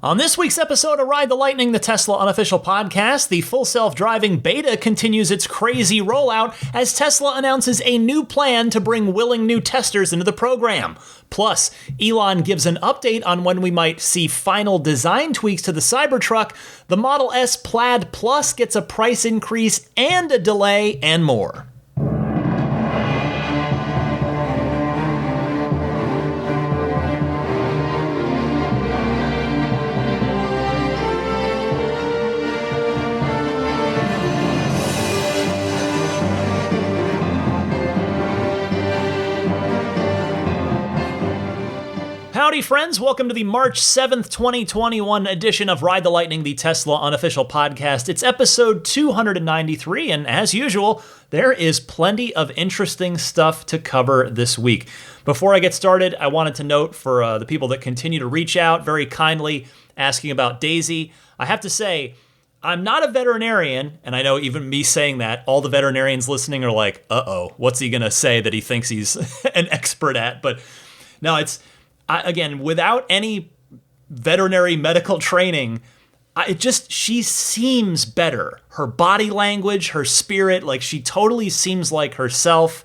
On this week's episode of Ride the Lightning, the Tesla unofficial podcast, the full self-driving beta continues its crazy rollout as Tesla announces a new plan to bring willing new testers into the program. Plus, Elon gives an update on when we might see final design tweaks to the Cybertruck, the Model S Plaid Plus gets a price increase and a delay, and more. Howdy, friends. Welcome to the March 7th, 2021 edition of Ride the Lightning, the Tesla unofficial podcast. It's episode 293, and as usual, there is plenty of interesting stuff to cover this week. Before I get started, I wanted to note for the people that continue to reach out very kindly asking about Daisy, I have to say, I'm not a veterinarian, and I know even me saying that, all the veterinarians listening are like, uh-oh, what's he going to say that he thinks he's an expert at? But no, again, without any veterinary medical training, she seems better. Her body language, her spirit, like she totally seems like herself.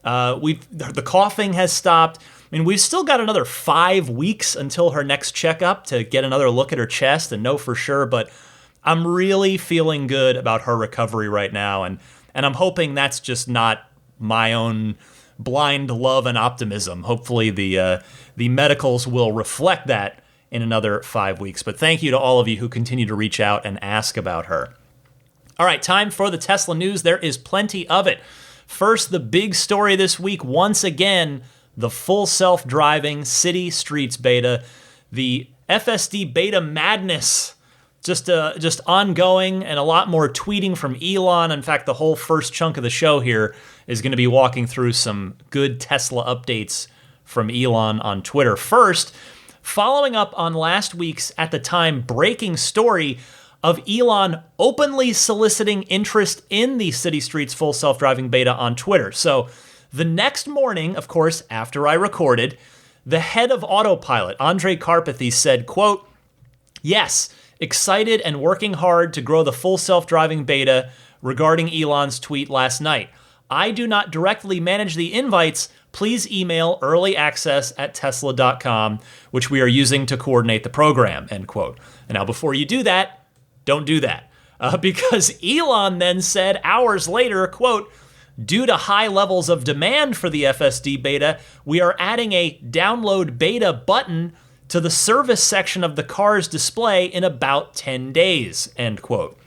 The coughing has stopped. I mean, we've still got another 5 weeks until her next checkup to get another look at her chest and know for sure, but I'm really feeling good about her recovery right now, and I'm hoping that's just not my own blind love and optimism. Hopefully the medicals will reflect that in another 5 weeks. But thank you to all of you who continue to reach out and ask about her. All right, time for the Tesla news. There is plenty of it. First, the big story this week, once again, the full self-driving city streets beta, the FSD beta madness, just ongoing, and a lot more tweeting from Elon. In fact, the whole first chunk of the show here is going to be walking through some good Tesla updates from Elon on Twitter. First, following up on last week's, at the time, breaking story of Elon openly soliciting interest in the City Streets full self-driving beta on Twitter. So the next morning, of course, after I recorded, the head of Autopilot, Andrej Karpathy, said, quote, "Yes, excited and working hard to grow the full self-driving beta regarding Elon's tweet last night. I do not directly manage the invites. Please email earlyaccess@tesla.com, which we are using to coordinate the program," end quote. And now before you do that, don't do that. Because Elon then said hours later, quote, "Due to high levels of demand for the FSD beta, we are adding a download beta button to the service section of the car's display in about 10 days, end quote.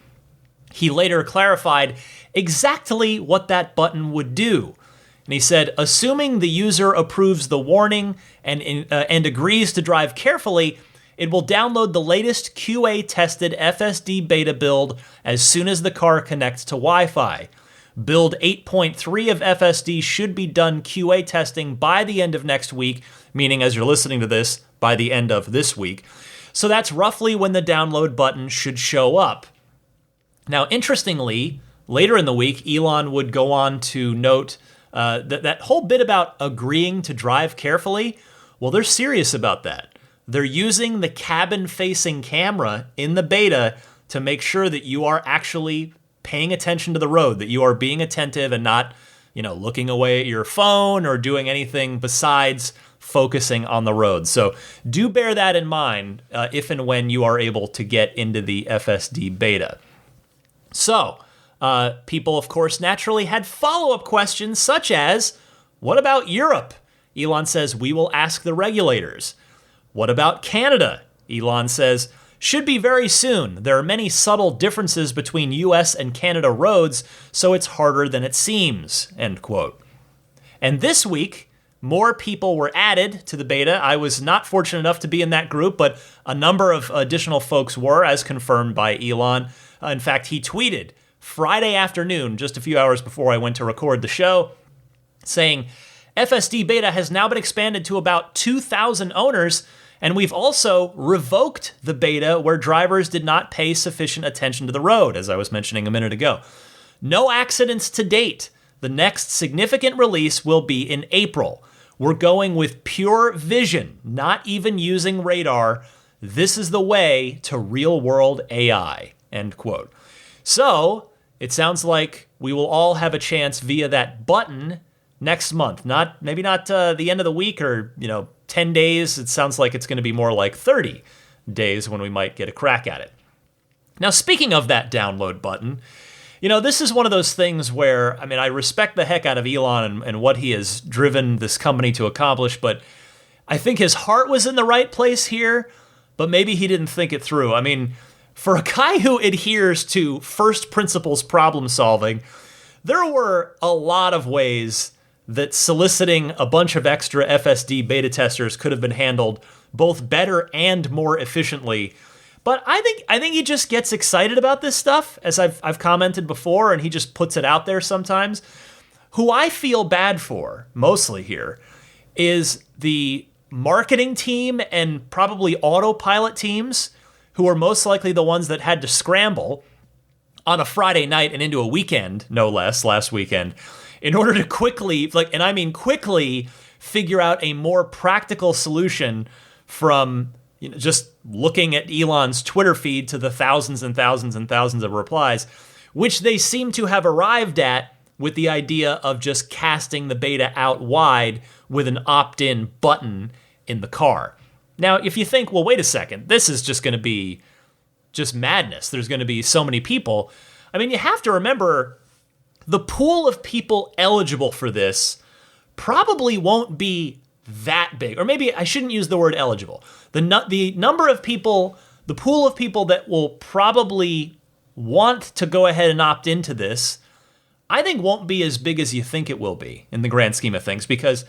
He later clarified exactly what that button would do. And he said, "Assuming the user approves the warning and agrees to drive carefully, it will download the latest QA-tested FSD beta build as soon as the car connects to Wi-Fi. Build 8.3 of FSD should be done QA testing by the end of next week," meaning as you're listening to this, by the end of this week. So that's roughly when the download button should show up. Now, interestingly, later in the week, Elon would go on to note that whole bit about agreeing to drive carefully, well, they're serious about that. They're using the cabin-facing camera in the beta to make sure that you are actually paying attention to the road, that you are being attentive and not, looking away at your phone or doing anything besides focusing on the road. So do bear that in mind if and when you are able to get into the FSD beta. So people, of course, naturally had follow-up questions such as, what about Europe? Elon says, we will ask the regulators. What about Canada? Elon says, should be very soon. There are many subtle differences between US and Canada roads, so it's harder than it seems, end quote. And this week, more people were added to the beta. I was not fortunate enough to be in that group, but a number of additional folks were, as confirmed by Elon. In fact, he tweeted Friday afternoon, just a few hours before I went to record the show, saying, FSD beta has now been expanded to about 2,000 owners, and we've also revoked the beta where drivers did not pay sufficient attention to the road, as I was mentioning a minute ago. No accidents to date. The next significant release will be in April. We're going with pure vision, not even using radar. This is the way to real-world AI, end quote. So it sounds like we will all have a chance via that button next month. Maybe not the end of the week or 10 days. It sounds like it's going to be more like 30 days when we might get a crack at it. Now, speaking of that download button, this is one of those things where, I respect the heck out of Elon and what he has driven this company to accomplish, but I think his heart was in the right place here, but maybe he didn't think it through. For a guy who adheres to first principles problem solving, there were a lot of ways that soliciting a bunch of extra FSD beta testers could have been handled both better and more efficiently. But I think he just gets excited about this stuff, as I've commented before, and he just puts it out there sometimes. Who I feel bad for, mostly here, is the marketing team and probably autopilot teams, who are most likely the ones that had to scramble on a Friday night and into a weekend, no less, last weekend, in order to quickly, quickly figure out a more practical solution from just looking at Elon's Twitter feed to the thousands and thousands and thousands of replies, which they seem to have arrived at with the idea of just casting the beta out wide with an opt-in button in the car. Now, if you think, well, wait a second, this is just going to be just madness. There's going to be so many people. You have to remember the pool of people eligible for this probably won't be that big. Or maybe I shouldn't use the word eligible. The number of people, the pool of people that will probably want to go ahead and opt into this, I think won't be as big as you think it will be in the grand scheme of things, because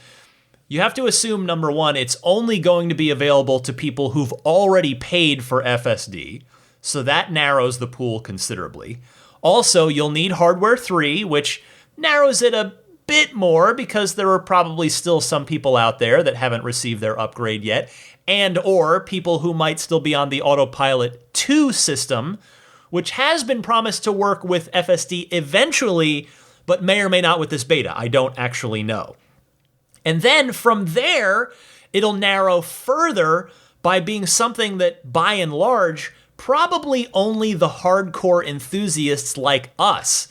you have to assume, number one, it's only going to be available to people who've already paid for FSD, so that narrows the pool considerably. Also, you'll need Hardware 3, which narrows it a bit more because there are probably still some people out there that haven't received their upgrade yet, and or people who might still be on the Autopilot 2 system, which has been promised to work with FSD eventually, but may or may not with this beta. I don't actually know. And then from there, it'll narrow further by being something that, by and large, probably only the hardcore enthusiasts like us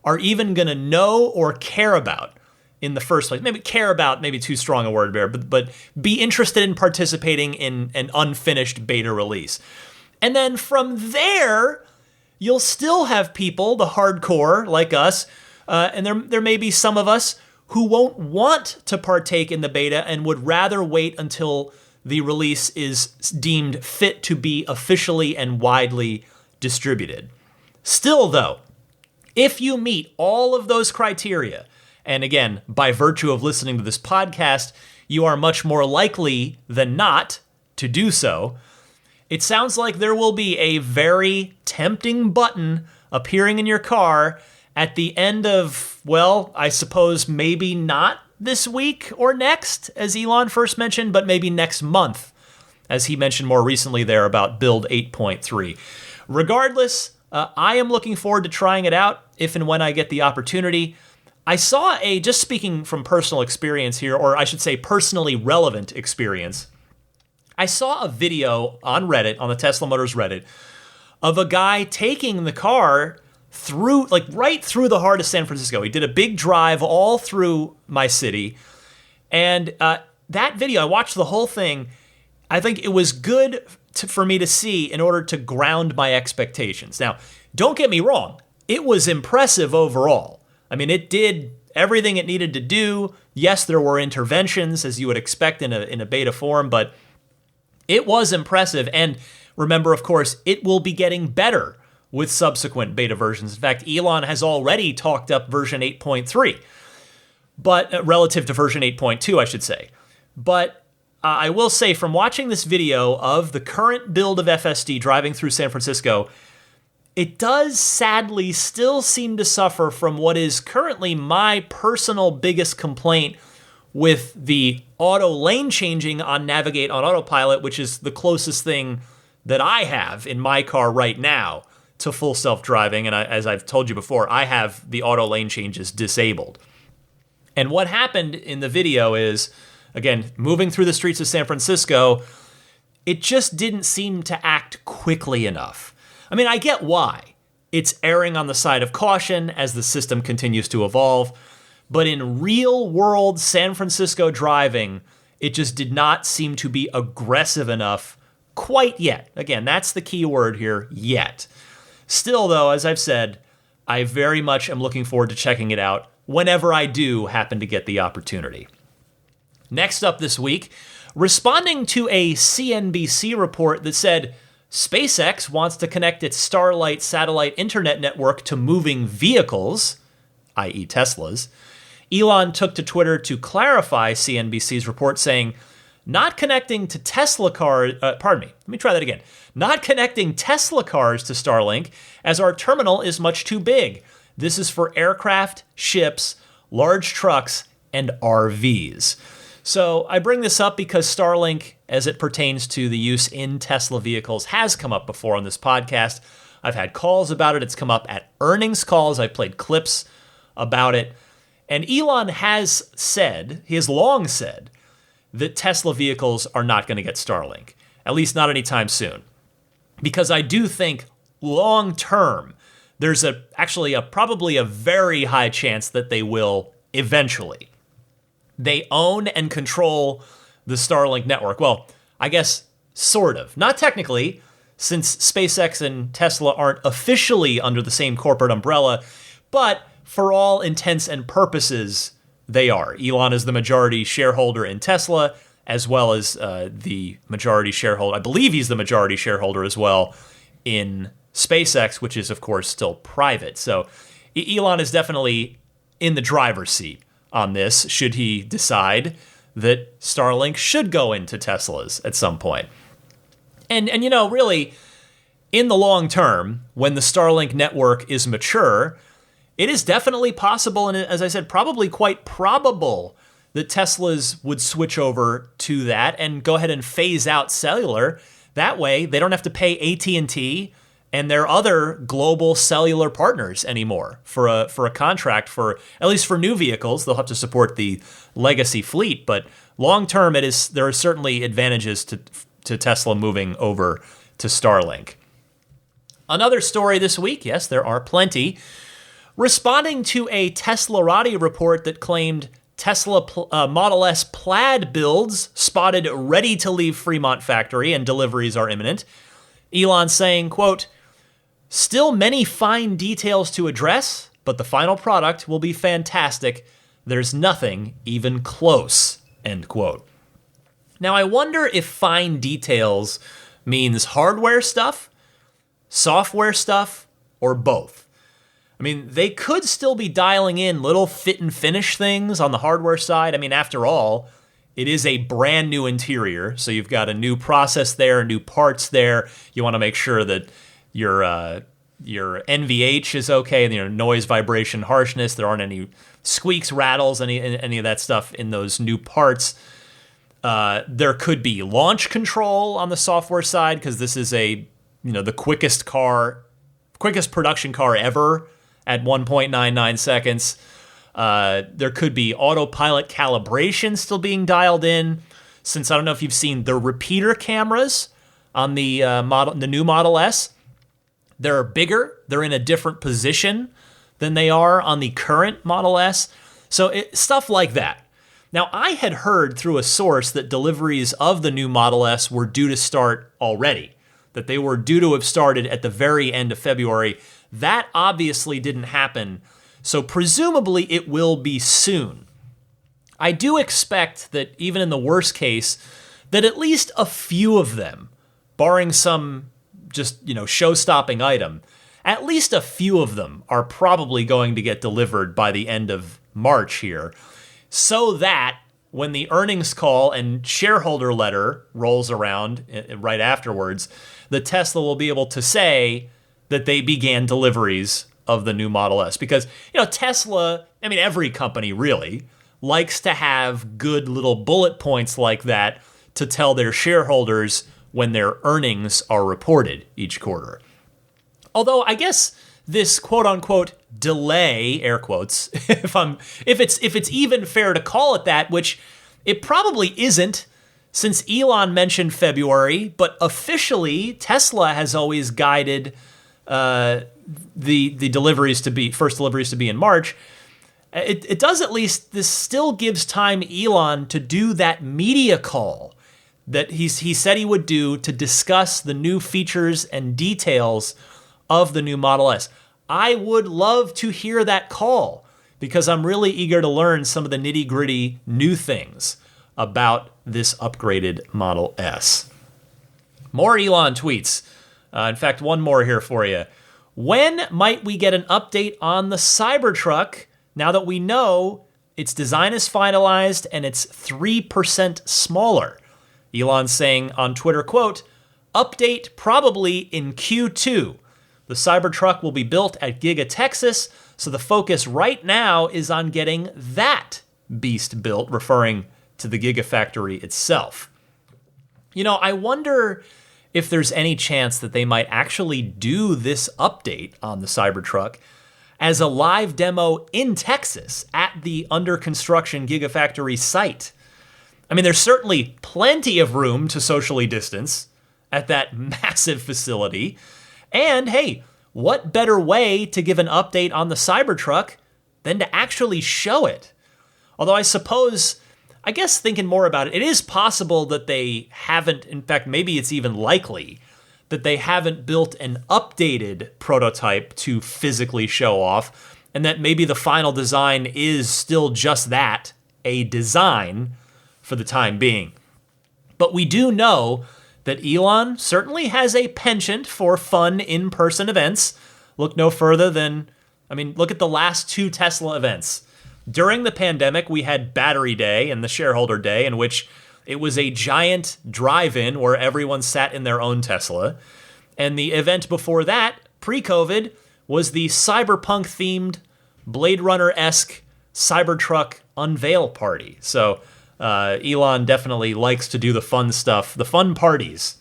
are even going to know or care about in the first place. Maybe care about, maybe too strong a word there, but be interested in participating in an unfinished beta release. And then from there, you'll still have people, the hardcore like us, and there may be some of us who won't want to partake in the beta and would rather wait until the release is deemed fit to be officially and widely distributed. Still, though, if you meet all of those criteria, and again, by virtue of listening to this podcast, you are much more likely than not to do so, it sounds like there will be a very tempting button appearing in your car at the end of, well, I suppose maybe not this week or next, as Elon first mentioned, but maybe next month, as he mentioned more recently there about build 8.3. Regardless, I am looking forward to trying it out if and when I get the opportunity. I saw just speaking from personal experience here, or I should say personally relevant experience, I saw a video on Reddit, on the Tesla Motors Reddit, of a guy taking the car through, right through the heart of San Francisco. He did a big drive all through my city. And that video, I watched the whole thing. I think it was good for me to see in order to ground my expectations. Now, don't get me wrong. It was impressive overall. It did everything it needed to do. Yes, there were interventions, as you would expect in a beta form, but it was impressive. And remember, of course, it will be getting better with subsequent beta versions. In fact, Elon has already talked up version 8.3, but relative to version 8.2, I should say. But I will say, from watching this video of the current build of FSD driving through San Francisco, it does sadly still seem to suffer from what is currently my personal biggest complaint with the auto lane changing on Navigate on Autopilot, which is the closest thing that I have in my car right now to full self-driving. And as I've told you before, I have the auto lane changes disabled. And what happened in the video is, again, moving through the streets of San Francisco, it just didn't seem to act quickly enough. I mean, I get why. It's erring on the side of caution as the system continues to evolve, but in real-world San Francisco driving, it just did not seem to be aggressive enough quite yet. Again, that's the key word here, yet. Still, though, as I've said, I very much am looking forward to checking it out whenever I do happen to get the opportunity. Next up this week, responding to a CNBC report that said SpaceX wants to connect its Starlight satellite internet network to moving vehicles, i.e. Teslas, Elon took to Twitter to clarify CNBC's report, saying, not connecting Tesla cars to Starlink, as our terminal is much too big. This is for aircraft, ships, large trucks, and RVs. So I bring this up because Starlink, as it pertains to the use in Tesla vehicles, has come up before on this podcast. I've had calls about it. It's come up at earnings calls. I've played clips about it. And Elon has said, he has long said, that Tesla vehicles are not going to get Starlink, at least not anytime soon. Because I do think long term, there's probably a very high chance that they will eventually. They own and control the Starlink network. Well, I guess sort of. Not technically, since SpaceX and Tesla aren't officially under the same corporate umbrella, but for all intents and purposes, they are. Elon is the majority shareholder in Tesla, as well as the majority shareholder. I believe he's the majority shareholder as well in SpaceX, which is, of course, still private. So Elon is definitely in the driver's seat on this, should he decide that Starlink should go into Teslas at some point. And really, in the long term, when the Starlink network is mature, it is definitely possible, and as I said, probably quite probable, that Teslas would switch over to that and go ahead and phase out cellular. That way, they don't have to pay AT&T and their other global cellular partners anymore for a contract for, at least for new vehicles. They'll have to support the legacy fleet, but long term, there are certainly advantages to Tesla moving over to Starlink. Another story this week, yes, there are plenty. Responding to a Teslarati report that claimed Tesla Model S Plaid builds spotted ready to leave Fremont factory and deliveries are imminent, Elon saying, quote, still many fine details to address, but the final product will be fantastic. There's nothing even close, end quote. Now, I wonder if fine details means hardware stuff, software stuff, or both. I mean, they could still be dialing in little fit and finish things on the hardware side. I mean, after all, it is a brand new interior, so you've got a new process there, new parts there. You want to make sure that your NVH is okay, noise, vibration, harshness. There aren't any squeaks, rattles, any of that stuff in those new parts. There could be launch control on the software side because this is the quickest production car ever at 1.99 seconds. There could be autopilot calibration still being dialed in, since I don't know if you've seen the repeater cameras on the new Model S. They're bigger. They're in a different position than they are on the current Model S. So stuff like that. Now, I had heard through a source that deliveries of the new Model S were due to start already, that they were due to have started at the very end of February. That obviously didn't happen, so presumably it will be soon. I do expect that even in the worst case, that at least a few of them, barring some just, show-stopping item, at least a few of them are probably going to get delivered by the end of March here, so that when the earnings call and shareholder letter rolls around right afterwards, the Tesla will be able to say that they began deliveries of the new Model S. Because, Tesla, every company really, likes to have good little bullet points like that to tell their shareholders when their earnings are reported each quarter. Although I guess this quote-unquote delay, air quotes, if it's even fair to call it that, which it probably isn't, since Elon mentioned February, but officially Tesla has always guided the first deliveries to be in March. It does, at least, this still gives time Elon to do that media call that he said he would do to discuss the new features and details of the new Model S. I would love to hear that call because I'm really eager to learn some of the nitty-gritty new things about this upgraded Model S. More Elon tweets. In fact, one more here for you. When might we get an update on the Cybertruck now that we know its design is finalized and it's 3% smaller? Elon saying on Twitter, quote, update probably in Q2. The Cybertruck will be built at Giga Texas, so the focus right now is on getting that beast built, referring to the Gigafactory itself. You know, I wonder if there's any chance that they might actually do this update on the Cybertruck as a live demo in Texas at the under construction Gigafactory site. I mean, there's certainly plenty of room to socially distance at that massive facility. And hey, what better way to give an update on the Cybertruck than to actually show it? Although I guess thinking more about it, it is possible that they haven't, in fact, maybe it's even likely that they haven't built an updated prototype to physically show off, and that maybe the final design is still just that, a design for the time being. But we do know that Elon certainly has a penchant for fun in-person events. Look no further than, look at the last two Tesla events. During the pandemic, we had Battery Day and the Shareholder Day, in which it was a giant drive-in where everyone sat in their own Tesla. And the event before that, pre-COVID, was the cyberpunk-themed, Blade Runner-esque Cybertruck unveil party. So Elon definitely likes to do the fun stuff, the fun parties.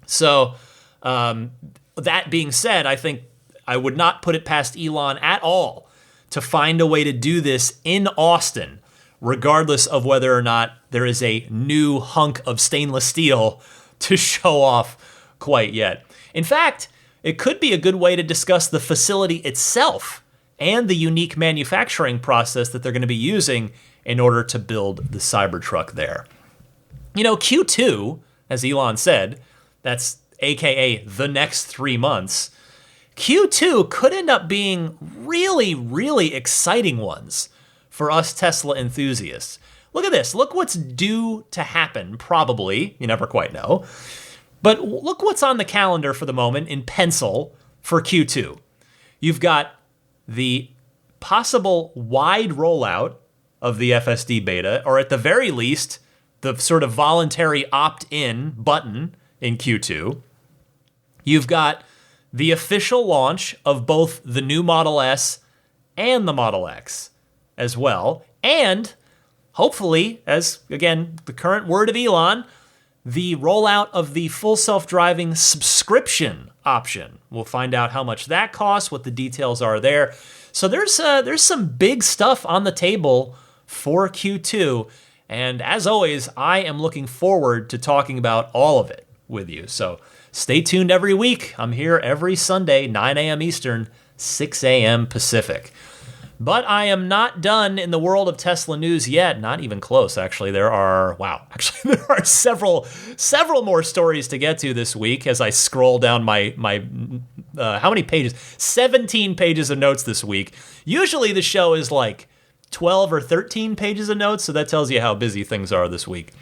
So that being said, I think I would not put it past Elon at all to find a way to do this in Austin, regardless of whether or not there is a new hunk of stainless steel to show off quite yet. In fact, it could be a good way to discuss the facility itself and the unique manufacturing process that they're going to be using in order to build the Cybertruck there. You know, Q2, as Elon said, that's AKA the next 3 months, Q2 could end up being really, really exciting ones for us Tesla enthusiasts. Look at this. Look what's due to happen, probably. You never quite know. But look what's on the calendar for the moment in pencil for Q2. You've got the possible wide rollout of the FSD beta, or at the very least, the sort of voluntary opt-in button in Q2. You've got the official launch of both the new Model S and the Model X as well. And hopefully, as again, the current word of Elon, the rollout of the full self-driving subscription option. We'll find out how much that costs, what the details are there. So there's some big stuff on the table for Q2. And as always, I am looking forward to talking about all of it with you. So stay tuned every week. I'm here every Sunday, 9 a.m. Eastern, 6 a.m. Pacific. But I am not done in the world of Tesla news yet. Not even close, actually. There are several more stories to get to this week as I scroll down my how many pages? 17 pages of notes this week. Usually the show is like 12 or 13 pages of notes, so that tells you how busy things are this week.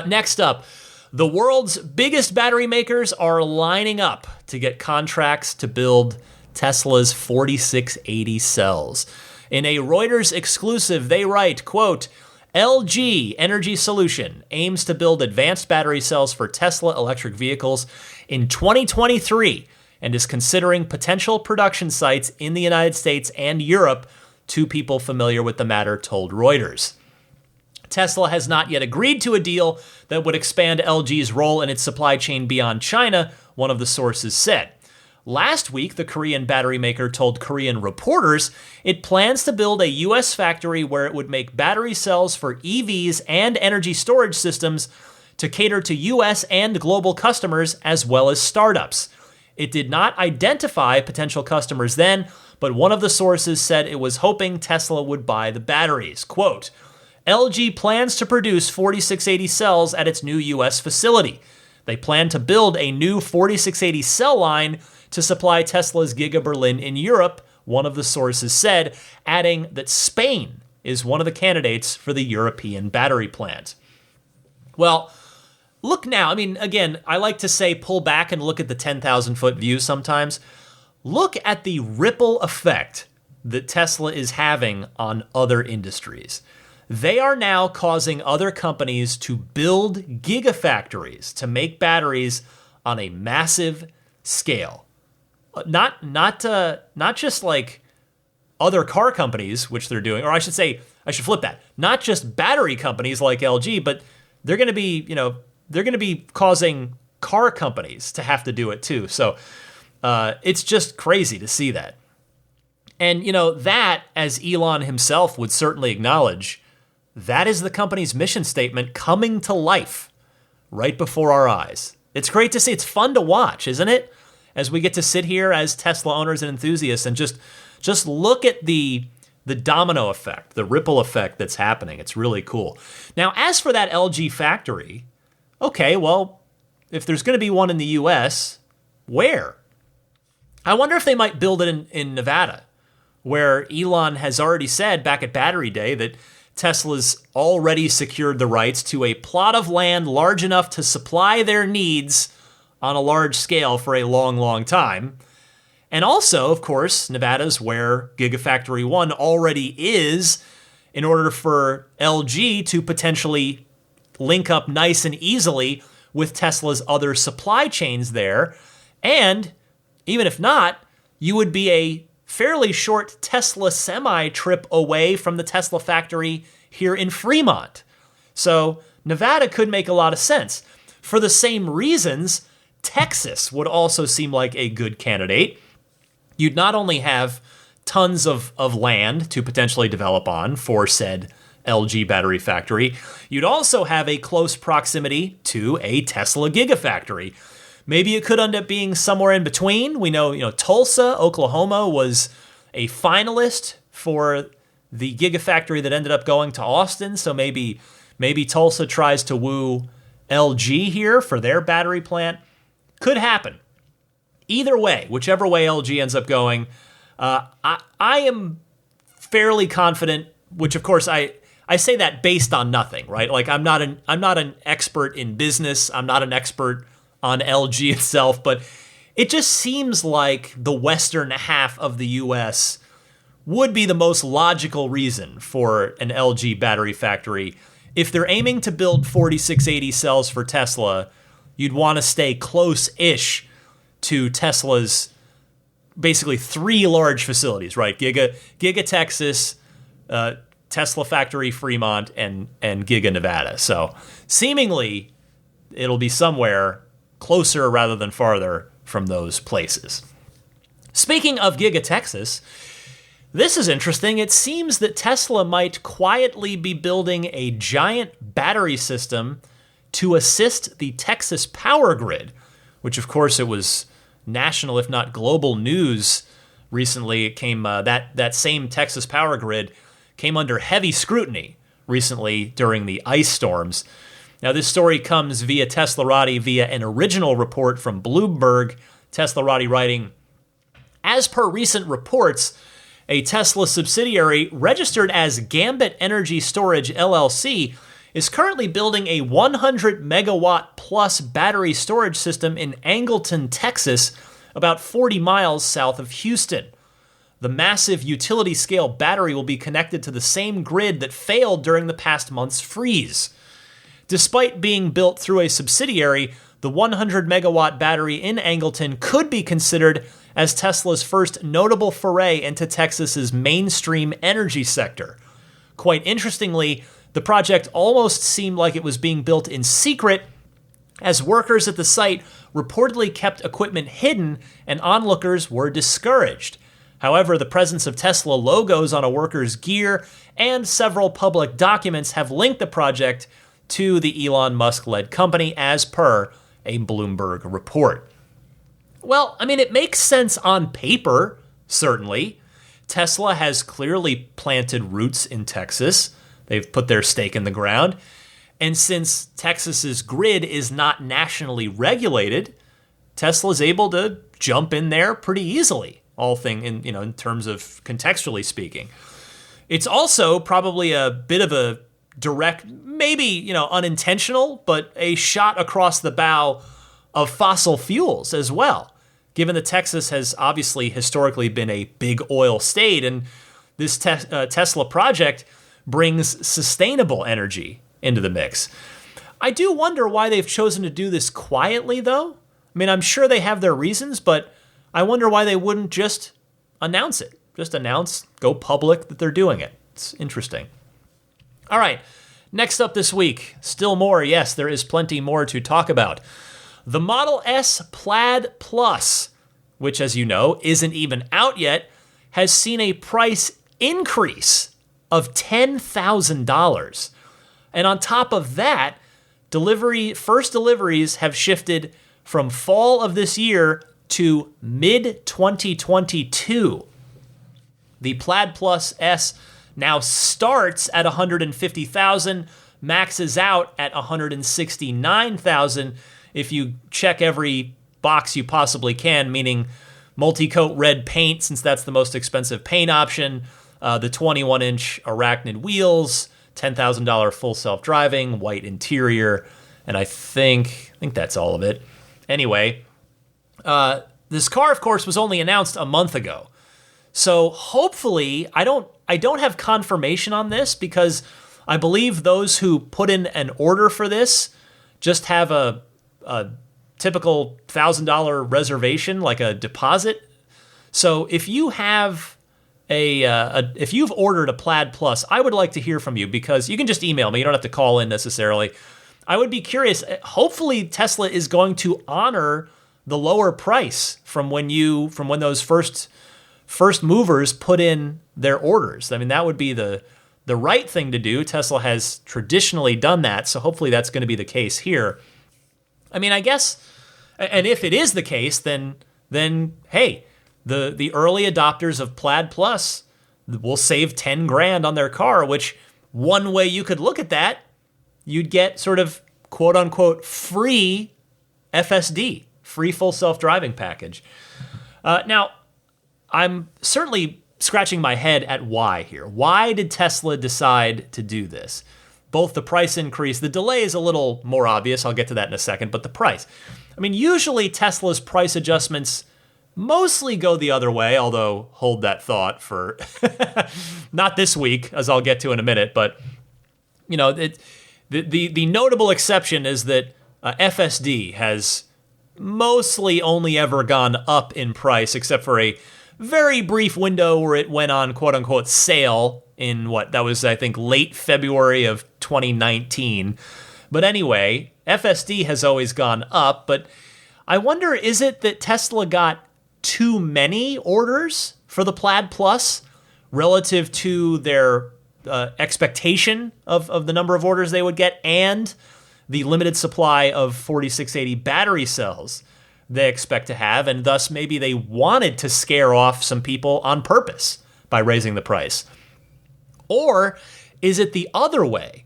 Next up, the world's biggest battery makers are lining up to get contracts to build Tesla's 4680 cells. In a Reuters exclusive, they write, quote, LG Energy Solution aims to build advanced battery cells for Tesla electric vehicles in 2023 and is considering potential production sites in the United States and Europe, two people familiar with the matter told Reuters. Tesla has not yet agreed to a deal that would expand LG's role in its supply chain beyond China, one of the sources said. Last week, the Korean battery maker told Korean reporters it plans to build a U.S. factory where it would make battery cells for EVs and energy storage systems to cater to U.S. and global customers as well as startups. It did not identify potential customers then, but one of the sources said it was hoping Tesla would buy the batteries. Quote, LG plans to produce 4680 cells at its new U.S. facility. They plan to build a new 4680 cell line to supply Tesla's Giga Berlin in Europe, one of the sources said, adding that Spain is one of the candidates for the European battery plant. Well, look now. I mean, again, I like to say pull back and look at the 10,000-foot view sometimes. Look at the ripple effect that Tesla is having on other industries. They are now causing other companies to build gigafactories to make batteries on a massive scale. Not just like other car companies, which they're doing, or I should flip that. Not just battery companies like LG, but they're going to be causing car companies to have to do it too. So it's just crazy to see that. And that, as Elon himself would certainly acknowledge, that is the company's mission statement coming to life right before our eyes. It's great to see. It's fun to watch, isn't it? As we get to sit here as Tesla owners and enthusiasts and just look at the domino effect, the ripple effect that's happening. It's really cool. Now, as for that LG factory, okay, well, if there's going to be one in the U.S., where? I wonder if they might build it in Nevada, where Elon has already said back at Battery Day that Tesla's already secured the rights to a plot of land large enough to supply their needs on a large scale for a long, long time. And also, of course, Nevada's where Gigafactory 1 already is, in order for LG to potentially link up nice and easily with Tesla's other supply chains there. And even if not, you would be a fairly short Tesla semi-trip away from the Tesla factory here in Fremont. So Nevada could make a lot of sense. For the same reasons, Texas would also seem like a good candidate. You'd not only have tons of land to potentially develop on for said LG battery factory, you'd also have a close proximity to a Tesla Gigafactory. Maybe it could end up being somewhere in between. We know, Tulsa, Oklahoma was a finalist for the Gigafactory that ended up going to Austin. So maybe Tulsa tries to woo LG here for their battery plant. Could happen. Either way, whichever way LG ends up going, I am fairly confident. Which, of course, I say that based on nothing, right? Like I'm not an expert in business. I'm not an expert on LG itself, but it just seems like the western half of the U.S. would be the most logical reason for an LG battery factory. If they're aiming to build 4680 cells for Tesla, you'd want to stay close-ish to Tesla's basically three large facilities, right? Giga Texas, Tesla Factory Fremont, and Giga Nevada. So seemingly it'll be somewhere closer rather than farther from those places. Speaking of Giga Texas, this is interesting. It seems that Tesla might quietly be building a giant battery system to assist the Texas power grid, which of course it was national, if not global news recently. It came that same Texas power grid came under heavy scrutiny recently during the ice storms. Now, this story comes via Teslarati via an original report from Bloomberg. Teslarati writing, as per recent reports, a Tesla subsidiary registered as Gambit Energy Storage LLC is currently building a 100 megawatt plus battery storage system in Angleton, Texas, about 40 miles south of Houston. The massive utility-scale battery will be connected to the same grid that failed during the past month's freeze. Despite being built through a subsidiary, the 100 megawatt battery in Angleton could be considered as Tesla's first notable foray into Texas's mainstream energy sector. Quite interestingly, the project almost seemed like it was being built in secret, as workers at the site reportedly kept equipment hidden and onlookers were discouraged. However, the presence of Tesla logos on a worker's gear and several public documents have linked the project to the Elon Musk-led company, as per a Bloomberg report. Well, I mean, it makes sense on paper, certainly. Tesla has clearly planted roots in Texas. They've put their stake in the ground. And since Texas's grid is not nationally regulated, Tesla's able to jump in there pretty easily, in terms of contextually speaking. It's also probably a bit of a direct, maybe, unintentional, but a shot across the bow of fossil fuels as well, given that Texas has obviously historically been a big oil state, and this Tesla project brings sustainable energy into the mix. I do wonder why they've chosen to do this quietly, though. I mean, I'm sure they have their reasons, but I wonder why they wouldn't just announce it. Just announce, go public that they're doing it. It's interesting. All right, next up this week, still more. Yes, there is plenty more to talk about. The Model S Plaid Plus, which, as you know, isn't even out yet, has seen a price increase of $10,000. And on top of that, first deliveries have shifted from fall of this year to mid-2022. The Plaid Plus S now starts at $150,000, maxes out at $169,000 if you check every box you possibly can, meaning multi-coat red paint, since that's the most expensive paint option, the 21-inch arachnid wheels, $10,000 full self-driving, white interior, and I think that's all of it. Anyway, this car, of course, was only announced a month ago. So hopefully, I don't have confirmation on this, because I believe those who put in an order for this just have a typical $1,000 reservation, like a deposit. So if you have if you've ordered a Plaid Plus, I would like to hear from you, because you can just email me. You don't have to call in necessarily. I would be curious. Hopefully Tesla is going to honor the lower price from when those first movers put in their orders. I mean, that would be the right thing to do. Tesla has traditionally done that, so hopefully that's going to be the case here. I mean, I guess, and if it is the case, then hey, the early adopters of Plaid Plus will save $10,000 on their car, which, one way you could look at that, you'd get sort of quote unquote free FSD, free full self-driving package. Now, I'm certainly scratching my head at why here. Why did Tesla decide to do this? Both the price increase, the delay is a little more obvious, I'll get to that in a second, but the price. I mean, usually Tesla's price adjustments mostly go the other way, although hold that thought for not this week, as I'll get to in a minute, but the notable exception is that FSD has mostly only ever gone up in price, except for a very brief window where it went on quote-unquote sale in that was, I think, late February of 2019. But anyway, FSD has always gone up, but I wonder, is it that Tesla got too many orders for the Plaid Plus relative to their expectation of the number of orders they would get and the limited supply of 4680 battery cells they expect to have, and thus maybe they wanted to scare off some people on purpose by raising the price? Or is it the other way,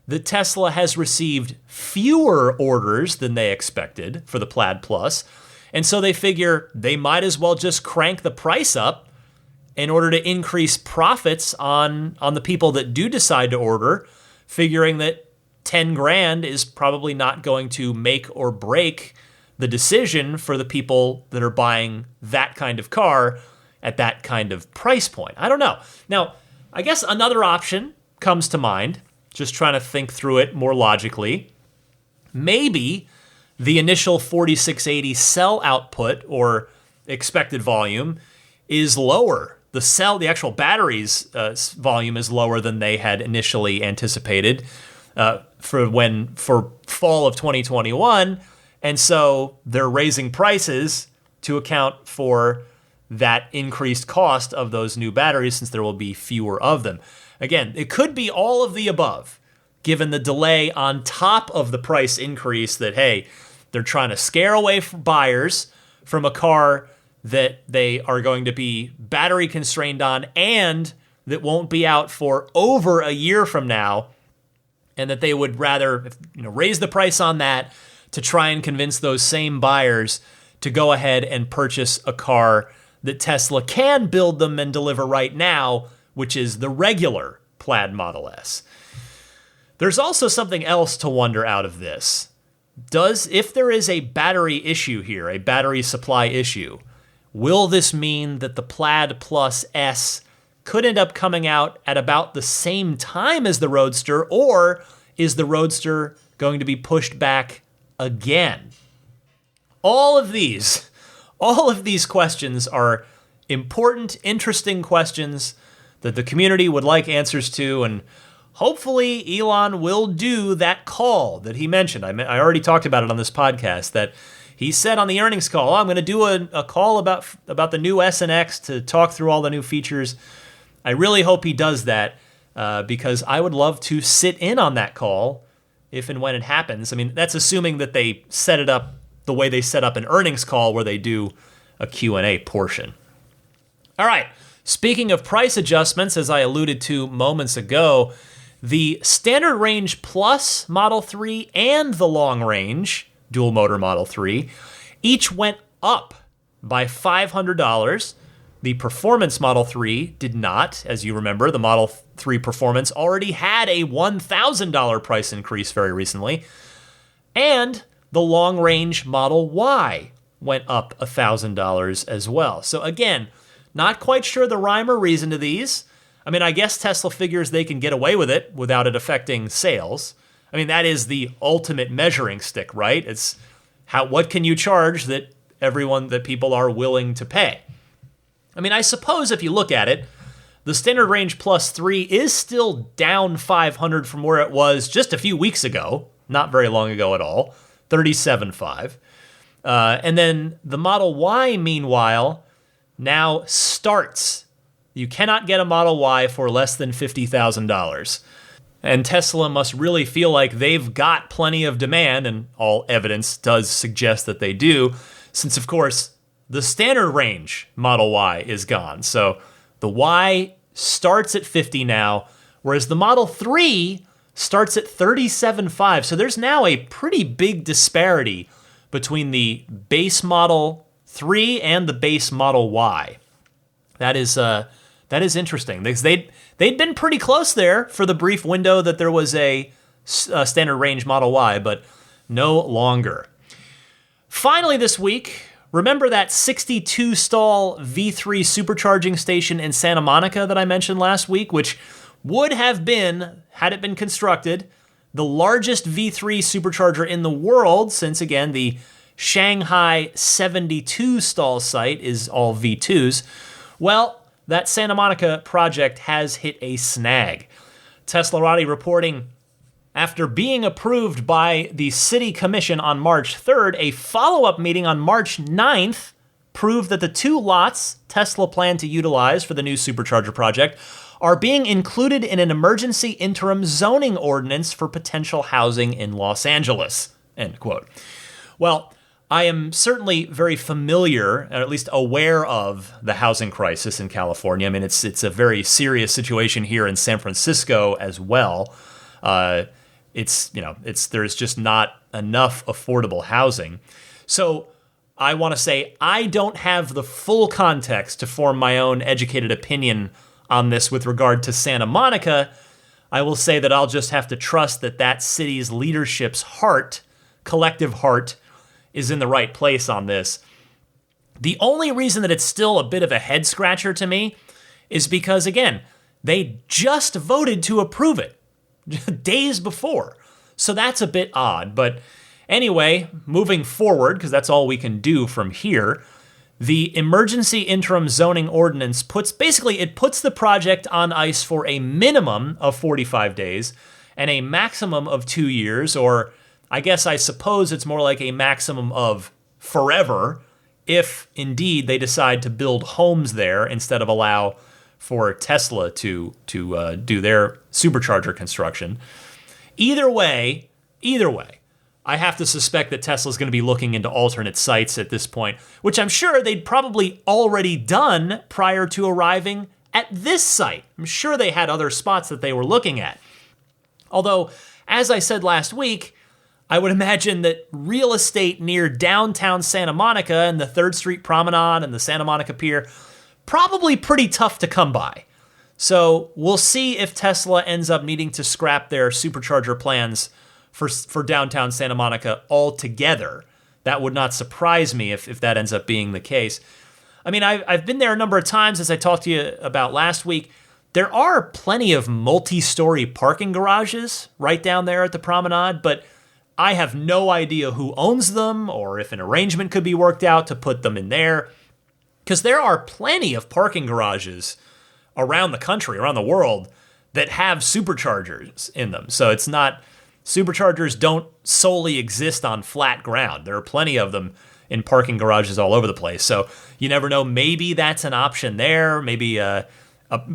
that Tesla has received fewer orders than they expected for the Plaid Plus, and so they figure they might as well just crank the price up in order to increase profits on the people that do decide to order, figuring that $10,000 is probably not going to make or break the decision for the people that are buying that kind of car at that kind of price point. I don't know. Now, I guess another option comes to mind, just trying to think through it more logically. Maybe the initial 4680 cell output or expected volume is lower. The actual battery's volume is lower than they had initially anticipated. for fall of 2021. And so they're raising prices to account for that increased cost of those new batteries, since there will be fewer of them. Again, it could be all of the above, given the delay on top of the price increase that, hey, they're trying to scare away buyers from a car that they are going to be battery constrained on and that won't be out for over a year from now, and that they would rather raise the price on that to try and convince those same buyers to go ahead and purchase a car that Tesla can build them and deliver right now, which is the regular Plaid Model S. There's also something else to wonder out of this. If there is a battery issue here, a battery supply issue, will this mean that the Plaid Plus S could end up coming out at about the same time as the Roadster, or is the Roadster going to be pushed back again? All of these questions are important, interesting questions that the community would like answers to, and hopefully Elon will do that call that he mentioned. I already talked about it on this podcast, that he said on the earnings call, I'm going to do a call about the new S and X to talk through all the new features. I really hope he does that because I would love to sit in on that call if and when it happens. I mean, that's assuming that they set it up the way they set up an earnings call where they do a Q&A portion. All right, speaking of price adjustments, as I alluded to moments ago, the Standard Range Plus Model 3 and the Long Range Dual Motor Model 3 each went up by $500. The Performance Model 3 did not. As you remember, the Model 3 Performance already had a $1,000 price increase very recently. And the Long Range Model Y went up $1,000 as well. So again, not quite sure the rhyme or reason to these. I mean, I guess Tesla figures they can get away with it without it affecting sales. I mean, that is the ultimate measuring stick, right? It's what can you charge that people are willing to pay? I mean, I suppose if you look at it, the Standard Range Plus 3 is still down $500 from where it was just a few weeks ago, not very long ago at all, $37,500. And then the Model Y, meanwhile, now starts. You cannot get a Model Y for less than $50,000. And Tesla must really feel like they've got plenty of demand, and all evidence does suggest that they do, since, of course, the standard range Model Y is gone. So the Y starts at $50,000 now, whereas the Model 3 starts at $37,500. So there's now a pretty big disparity between the base Model 3 and the base Model Y. That is interesting, because they'd been pretty close there for the brief window that there was a standard range Model Y, but no longer. Finally this week, remember that 62-stall V3 supercharging station in Santa Monica that I mentioned last week, which would have been, had it been constructed, the largest V3 supercharger in the world, since, again, the Shanghai 72-stall site is all V2s. Well, that Santa Monica project has hit a snag. Teslarati reporting, after being approved by the City Commission on March 3rd, a follow-up meeting on March 9th proved that the two lots Tesla planned to utilize for the new supercharger project are being included in an emergency interim zoning ordinance for potential housing in Los Angeles, end quote. Well, I am certainly very familiar, or at least aware of, the housing crisis in California. I mean, it's a very serious situation here in San Francisco as well. There's just not enough affordable housing. So I want to say I don't have the full context to form my own educated opinion on this with regard to Santa Monica. I will say that I'll just have to trust that that city's leadership's heart, collective heart, is in the right place on this. The only reason that it's still a bit of a head scratcher to me is because, again, they just voted to approve it days before. So that's a bit odd. But anyway, moving forward, because that's all we can do from here, the emergency interim zoning ordinance puts the project on ice for a minimum of 45 days and a maximum of 2 years, or I suppose it's more like a maximum of forever, if indeed they decide to build homes there instead of allow for Tesla to do their supercharger construction. Either way, I have to suspect that Tesla's going to be looking into alternate sites at this point, which I'm sure they'd probably already done prior to arriving at this site. I'm sure they had other spots that they were looking at. Although, as I said last week, I would imagine that real estate near downtown Santa Monica and the 3rd Street Promenade and the Santa Monica Pier, probably pretty tough to come by. So we'll see if Tesla ends up needing to scrap their supercharger plans for downtown Santa Monica altogether. That would not surprise me if that ends up being the case. I mean, I've been there a number of times, as I talked to you about last week. There are plenty of multi-story parking garages right down there at the promenade, but I have no idea who owns them or if an arrangement could be worked out to put them in there. Because there are plenty of parking garages around the country, around the world, that have superchargers in them. So it's not, superchargers don't solely exist on flat ground. There are plenty of them in parking garages all over the place. So you never know, maybe that's an option there, maybe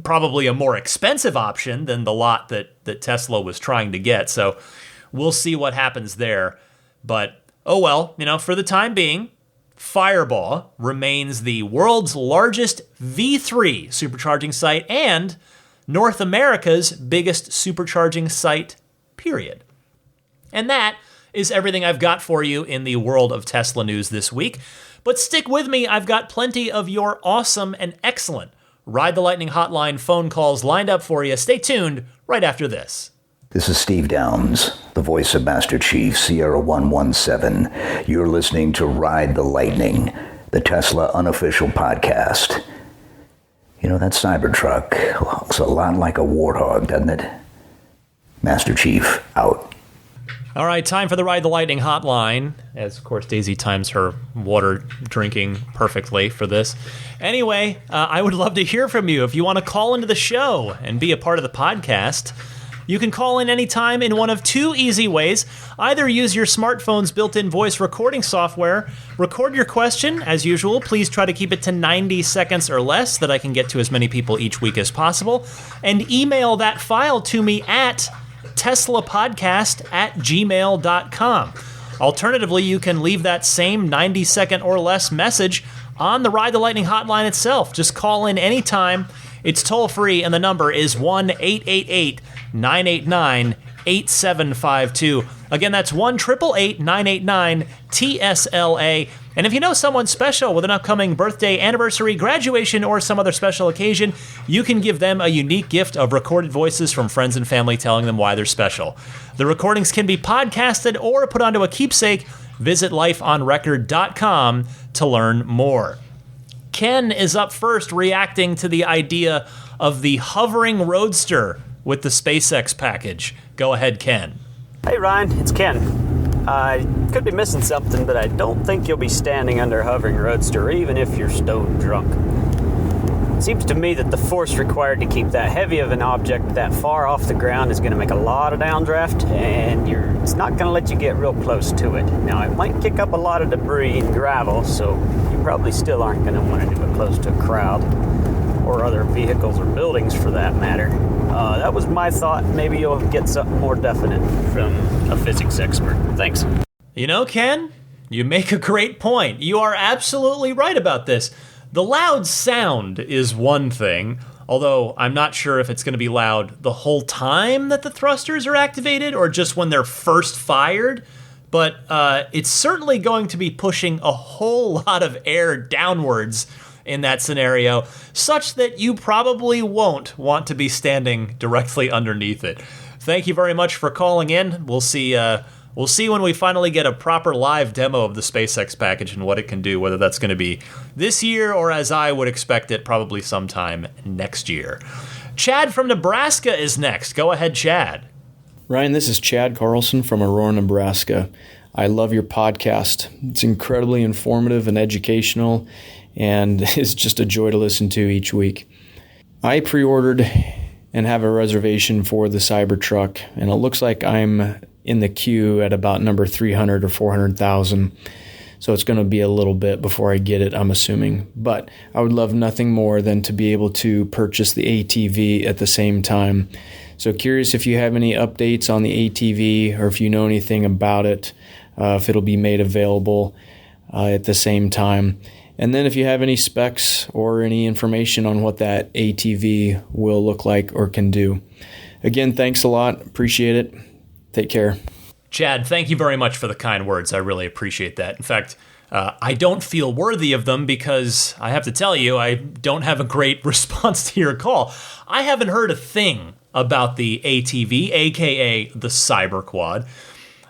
probably a more expensive option than the lot that Tesla was trying to get. So we'll see what happens there. But, oh well, for the time being, Fireball remains the world's largest V3 supercharging site and North America's biggest supercharging site, period. And that is everything I've got for you in the world of Tesla news this week. But stick with me, I've got plenty of your awesome and excellent Ride the Lightning hotline phone calls lined up for you. Stay tuned right after this. This is Steve Downs, the voice of Master Chief, Sierra 117. You're listening to Ride the Lightning, the Tesla unofficial podcast. That Cybertruck looks a lot like a warthog, doesn't it? Master Chief, out. All right, time for the Ride the Lightning hotline, as, of course, Daisy times her water drinking perfectly for this. Anyway, I would love to hear from you. If you want to call into the show and be a part of the podcast, you can call in anytime in one of two easy ways. Either use your smartphone's built-in voice recording software, record your question, as usual. Please try to keep it to 90 seconds or less, that I can get to as many people each week as possible, and email that file to me at teslapodcast@gmail.com. Alternatively, you can leave that same 90-second or less message on the Ride the Lightning hotline itself. Just call in anytime. It's toll-free, and the number is 1-888-989-8752. Again, that's 1-888-989-TSLA. And if you know someone special with an upcoming birthday, anniversary, graduation, or some other special occasion, you can give them a unique gift of recorded voices from friends and family telling them why they're special. The recordings can be podcasted or put onto a keepsake. Visit lifeonrecord.com to learn more. Ken is up first, reacting to the idea of the hovering roadster with the SpaceX package. Go ahead, Ken. Hey, Ryan, it's Ken. I could be missing something, but I don't think you'll be standing under a hovering roadster, even if you're stone drunk. It seems to me that the force required to keep that heavy of an object that far off the ground is going to make a lot of downdraft, and it's not going to let you get real close to it. Now, it might kick up a lot of debris and gravel, so you probably still aren't going to want to do it close to a crowd or other vehicles or buildings for that matter. That was my thought. Maybe you'll get something more definite from a physics expert. Thanks. Ken, you make a great point. You are absolutely right about this. The loud sound is one thing, although I'm not sure if it's going to be loud the whole time that the thrusters are activated or just when they're first fired. But it's certainly going to be pushing a whole lot of air downwards in that scenario, such that you probably won't want to be standing directly underneath it. Thank you very much for calling in. We'll see when we finally get a proper live demo of the SpaceX package and what it can do, whether that's going to be this year or, as I would expect it, probably sometime next year. Chad from Nebraska is next. Go ahead, Chad. Ryan, this is Chad Carlson from Aurora, Nebraska. I love your podcast. It's incredibly informative and educational, and it's just a joy to listen to each week. I pre-ordered and have a reservation for the Cybertruck. And it looks like I'm in the queue at about number 300 or 400,000. So it's going to be a little bit before I get it, I'm assuming. But I would love nothing more than to be able to purchase the ATV at the same time. So curious if you have any updates on the ATV or if you know anything about it, if it'll be made available at the same time. And then if you have any specs or any information on what that ATV will look like or can do. Again, thanks a lot. Appreciate it. Take care. Chad, thank you very much for the kind words. I really appreciate that. In fact, I don't feel worthy of them because I have to tell you, I don't have a great response to your call. I haven't heard a thing about the ATV, aka the Cyberquad.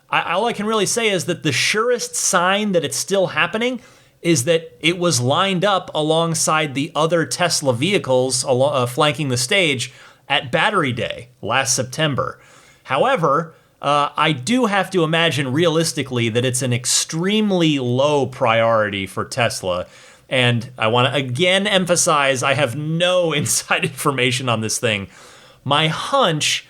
All I can really say is that the surest sign that it's still happening is that it was lined up alongside the other Tesla vehicles flanking the stage at Battery Day last September. However, I do have to imagine realistically that it's an extremely low priority for Tesla. And I want to again emphasize I have no inside information on this thing. My hunch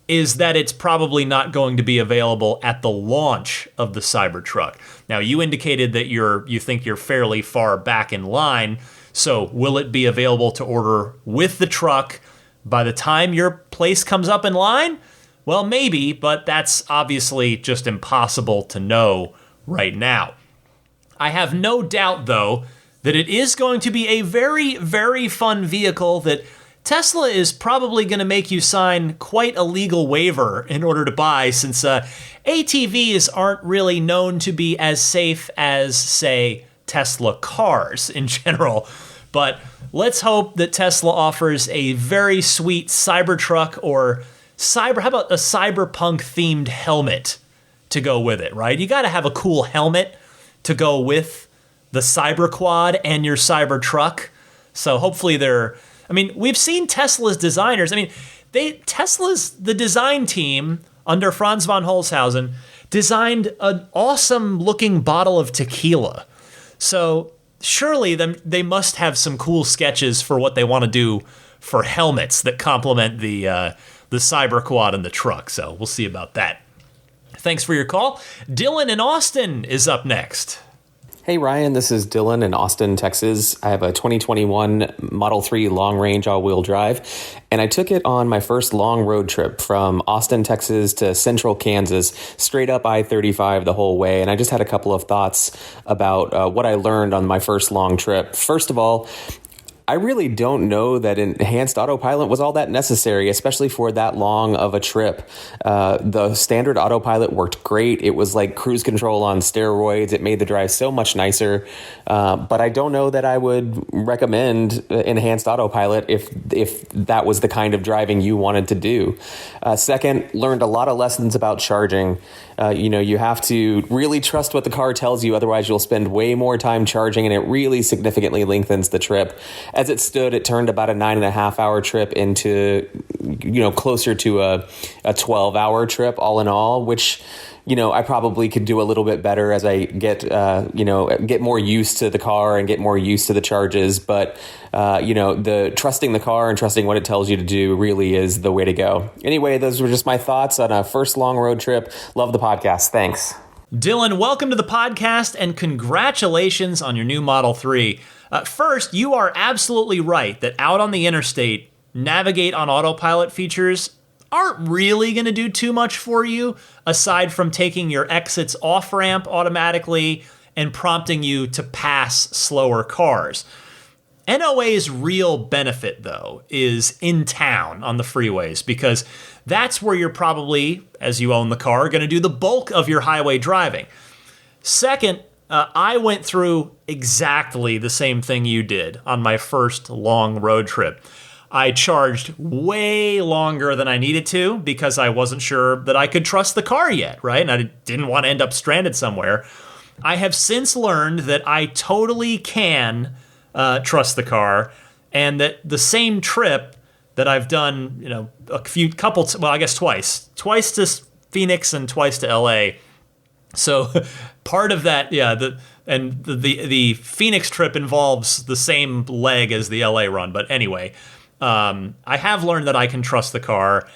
is that it's probably not going to be available at the launch of the Cybertruck. Now, you indicated that you think you're fairly far back in line, so will it be available to order with the truck by the time your place comes up in line? Well, maybe, but that's obviously just impossible to know right now. I have no doubt, though, that it is going to be a very, very fun vehicle that Tesla is probably going to make you sign quite a legal waiver in order to buy, since ATVs aren't really known to be as safe as, say, Tesla cars in general. But let's hope that Tesla offers a very sweet Cybertruck or how about a cyberpunk-themed helmet to go with it, right? You got to have a cool helmet to go with the Cyberquad and your Cybertruck. So hopefully we've seen Tesla's designers. The design team under Franz von Holzhausen designed an awesome looking bottle of tequila. So surely they must have some cool sketches for what they want to do for helmets that complement the Cyberquad and the truck. So we'll see about that. Thanks for your call. Dylan in Austin is up next. Hey Ryan, this is Dylan in Austin, Texas. I have a 2021 Model 3 long-range all-wheel drive, and I took it on my first long road trip from Austin, Texas to central Kansas, straight up I-35 the whole way, and I just had a couple of thoughts about what I learned on my first long trip. First of all, I really don't know that enhanced autopilot was all that necessary, especially for that long of a trip. The standard autopilot worked great. It was like cruise control on steroids. It made the drive so much nicer. But I don't know that I would recommend enhanced autopilot if that was the kind of driving you wanted to do. Second, learned a lot of lessons about charging. You have to really trust what the car tells you. Otherwise, you'll spend way more time charging, and it really significantly lengthens the trip. As it stood, it turned about a 9.5-hour trip into, closer to a 12-hour trip all in all, which, I probably could do a little bit better as I get more used to the car and get more used to the charges. But, the trusting the car and trusting what it tells you to do really is the way to go. Anyway, those were just my thoughts on a first long road trip. Love the podcast. Thanks. Dylan, welcome to the podcast and congratulations on your new Model 3. First, you are absolutely right that out on the interstate, navigate on autopilot features aren't really going to do too much for you, aside from taking your exits off-ramp automatically and prompting you to pass slower cars. NOA's real benefit, though, is in town on the freeways, because that's where you're probably, as you own the car, going to do the bulk of your highway driving. Second, I went through exactly the same thing you did on my first long road trip. I charged way longer than I needed to because I wasn't sure that I could trust the car yet, right? And I didn't want to end up stranded somewhere. I have since learned that I totally can trust the car, and that the same trip that I've done, twice to Phoenix and twice to LA. So part of that, the Phoenix trip involves the same leg as the LA run. But anyway, I have learned that I can trust the car.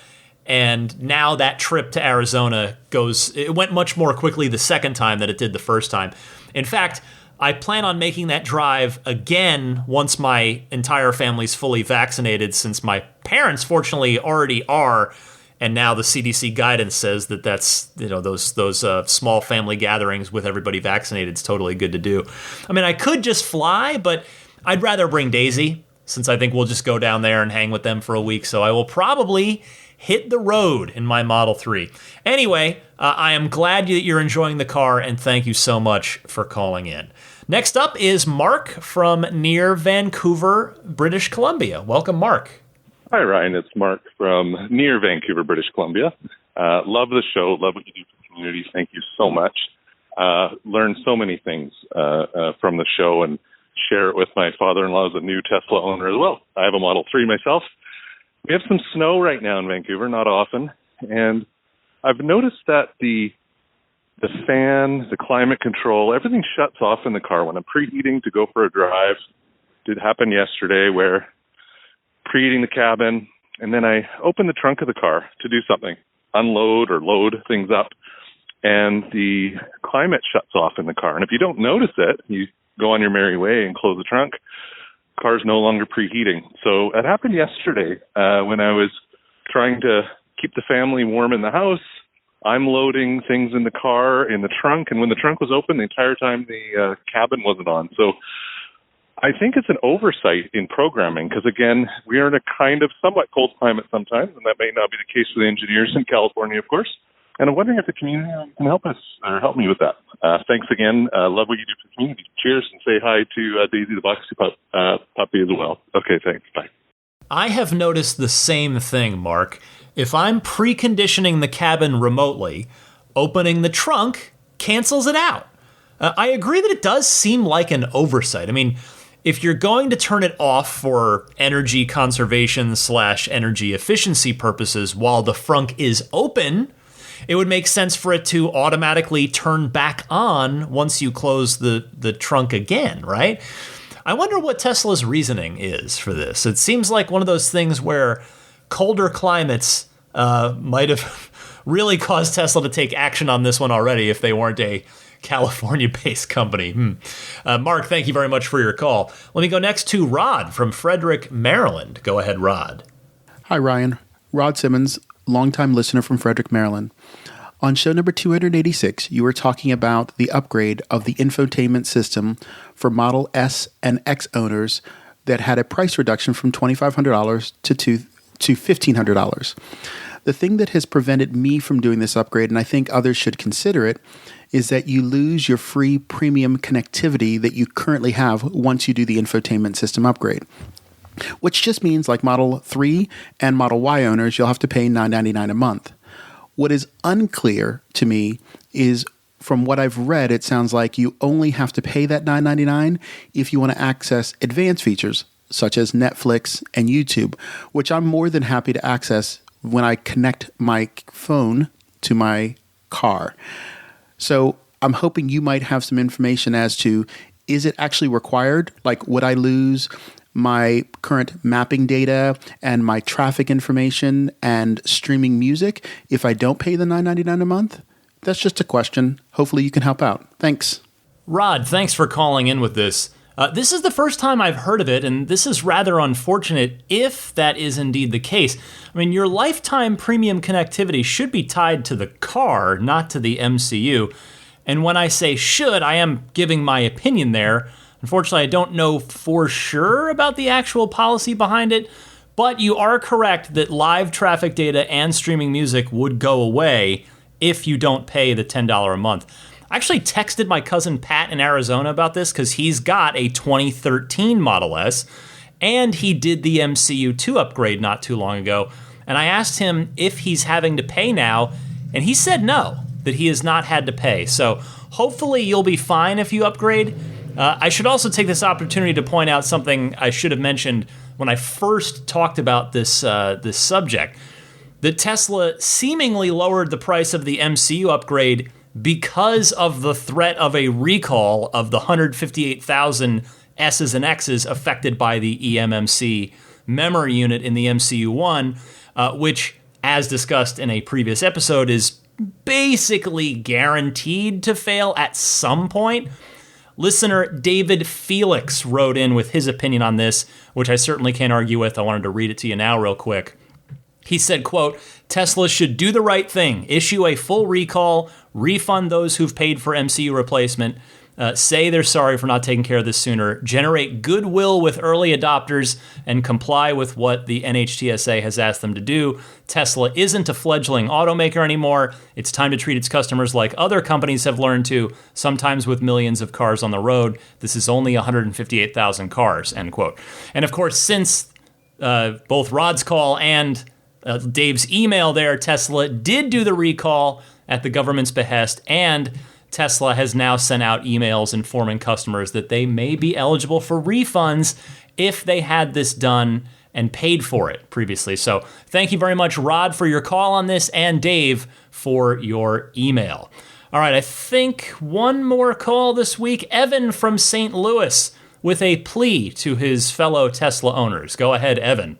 And now that trip to Arizona it went much more quickly the second time than it did the first time. In fact, I plan on making that drive again once my entire family's fully vaccinated, since my parents fortunately already are. And now the CDC guidance says that that's, those small family gatherings with everybody vaccinated is totally good to do. I mean, I could just fly, but I'd rather bring Daisy, since I think we'll just go down there and hang with them for a week. So I will probably hit the road in my Model 3. Anyway, I am glad that you're enjoying the car, and thank you so much for calling in. Next up is Mark from near Vancouver, British Columbia. Welcome, Mark. Hi, Ryan. It's Mark from near Vancouver, British Columbia. Love the show. Love what you do for the community. Thank you so much. Learned so many things from the show, and share it with my father-in-law as a new Tesla owner as well. I have a Model 3 myself. We have some snow right now in Vancouver, not often, and I've noticed that the fan, the climate control, everything shuts off in the car when I'm preheating to go for a drive. It happened yesterday where preheating the cabin, and then I open the trunk of the car to do something, unload or load things up, and the climate shuts off in the car. And if you don't notice it, you go on your merry way and close the trunk, car's no longer preheating. So it happened yesterday when I was trying to keep the family warm in the house. I'm loading things in the car, in the trunk, and when the trunk was open, the entire time the cabin wasn't on. So I think it's an oversight in programming because, again, we are in a kind of somewhat cold climate sometimes, and that may not be the case for the engineers in California, of course. And I'm wondering if the community can help us or help me with that. Thanks again. Love what you do for the community. Cheers, and say hi to Daisy the Boxy puppy as well. Okay, thanks. Bye. I have noticed the same thing, Mark. If I'm preconditioning the cabin remotely, opening the trunk cancels it out. I agree that it does seem like an oversight. I mean, if you're going to turn it off for energy conservation / energy efficiency purposes while the frunk is open, it would make sense for it to automatically turn back on once you close the trunk again, right? I wonder what Tesla's reasoning is for this. It seems like one of those things where colder climates might have really caused Tesla to take action on this one already if they weren't a California-based company. Mark, thank you very much for your call. Let me go next to Rod from Frederick, Maryland. Go ahead, Rod. Hi, Ryan. Rod Simmons, longtime listener from Frederick, Maryland. On show number 286, you were talking about the upgrade of the infotainment system for Model S and X owners that had a price reduction from $2,500 to $1,500. The thing that has prevented me from doing this upgrade, and I think others should consider it, is that you lose your free premium connectivity that you currently have once you do the infotainment system upgrade. Which just means, like Model 3 and Model Y owners, you'll have to pay $9.99 a month. What is unclear to me is, from what I've read, it sounds like you only have to pay that $9.99 if you want to access advanced features such as Netflix and YouTube, which I'm more than happy to access when I connect my phone to my car. So I'm hoping you might have some information as to, is it actually required? Like, would I lose my current mapping data and my traffic information and streaming music if I don't pay the $9.99 a month? That's just a question. Hopefully you can help out. Thanks. Rod, thanks for calling in with this. This is the first time I've heard of it, and this is rather unfortunate if that is indeed the case. I mean, your lifetime premium connectivity should be tied to the car, not to the MCU. And when I say should, I am giving my opinion there. Unfortunately, I don't know for sure about the actual policy behind it, but you are correct that live traffic data and streaming music would go away if you don't pay the $10 a month. I actually texted my cousin Pat in Arizona about this because he's got a 2013 Model S, and he did the MCU2 upgrade not too long ago. And I asked him if he's having to pay now, and he said no, that he has not had to pay. So hopefully you'll be fine if you upgrade. I should also take this opportunity to point out something I should have mentioned when I first talked about this subject, that Tesla seemingly lowered the price of the MCU upgrade because of the threat of a recall of the 158,000 S's and X's affected by the eMMC memory unit in the MCU-1, which, as discussed in a previous episode, is basically guaranteed to fail at some point. Listener David Felix wrote in with his opinion on this, which I certainly can't argue with. I wanted to read it to you now real quick. He said, quote, Tesla should do the right thing, issue a full recall, refund those who've paid for MCU replacement, say they're sorry for not taking care of this sooner, generate goodwill with early adopters, and comply with what the NHTSA has asked them to do. Tesla isn't a fledgling automaker anymore. It's time to treat its customers like other companies have learned to, sometimes with millions of cars on the road. This is only 158,000 cars, end quote. And of course, since both Rod's call and Dave's email there, Tesla did do the recall at the government's behest, and Tesla has now sent out emails informing customers that they may be eligible for refunds if they had this done and paid for it previously. So thank you very much, Rod, for your call on this, and Dave for your email. All right, I think one more call this week. Evan from St. Louis with a plea to his fellow Tesla owners. Go ahead, Evan.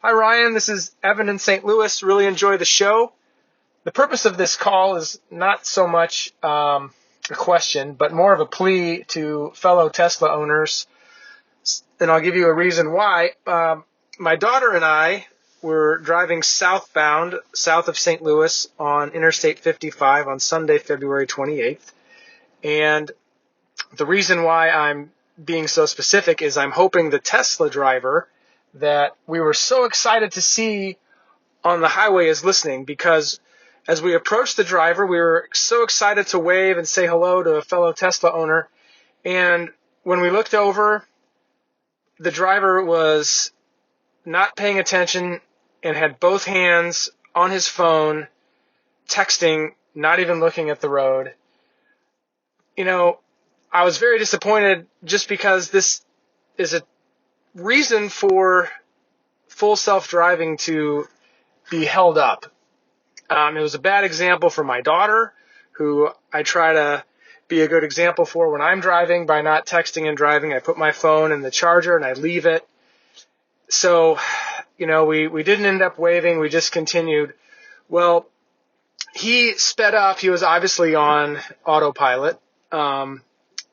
Hi, Ryan. This is Evan in St. Louis. Really enjoy the show. The purpose of this call is not so much a question, but more of a plea to fellow Tesla owners. And I'll give you a reason why. My daughter and I were driving southbound, south of St. Louis on Interstate 55 on Sunday, February 28th. And the reason why I'm being so specific is I'm hoping the Tesla driver that we were so excited to see on the highway is listening, because as we approached the driver, we were so excited to wave and say hello to a fellow Tesla owner. And when we looked over, the driver was not paying attention and had both hands on his phone, texting, not even looking at the road. You know, I was very disappointed just because this is a reason for full self-driving to be held up. It was a bad example for my daughter, who I try to be a good example for when I'm driving by not texting and driving. I put my phone in the charger and I leave it. So, you know, we didn't end up waving. We just continued. Well, he sped up. He was obviously on autopilot. And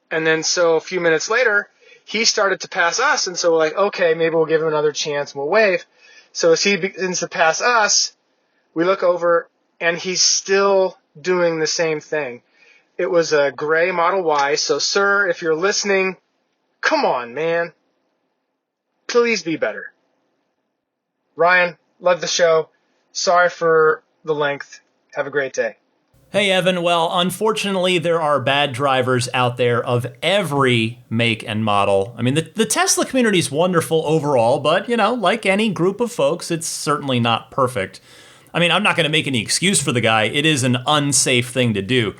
then so a few minutes later, he started to pass us, and so we're like, okay, maybe we'll give him another chance and we'll wave. So as he begins to pass us, we look over, and he's still doing the same thing. It was a gray Model Y, so sir, if you're listening, come on, man. Please be better. Ryan, love the show. Sorry for the length. Have a great day. Hey, Evan. Well, unfortunately, there are bad drivers out there of every make and model. I mean, the Tesla community is wonderful overall, but, you know, like any group of folks, it's certainly not perfect. I mean, I'm not going to make any excuse for the guy. It is an unsafe thing to do.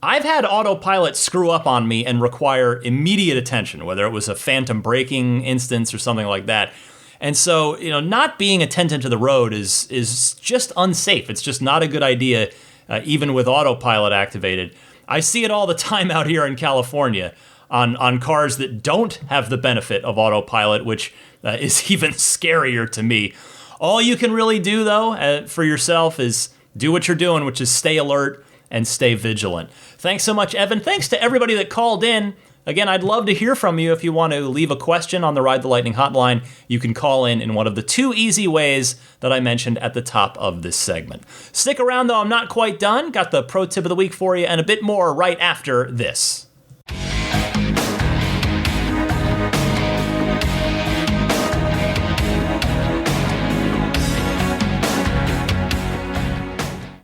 I've had autopilot screw up on me and require immediate attention, whether it was a phantom braking instance or something like that. And so, you know, not being attentive to the road is just unsafe. It's just not a good idea. Even with autopilot activated. I see it all the time out here in California on cars that don't have the benefit of autopilot, which is even scarier to me. All you can really do, though, for yourself is do what you're doing, which is stay alert and stay vigilant. Thanks so much, Evan. Thanks to everybody that called in. Again, I'd love to hear from you. If you want to leave a question on the Ride the Lightning hotline, you can call in one of the two easy ways that I mentioned at the top of this segment. Stick around, though. I'm not quite done. Got the pro tip of the week for you and a bit more right after this.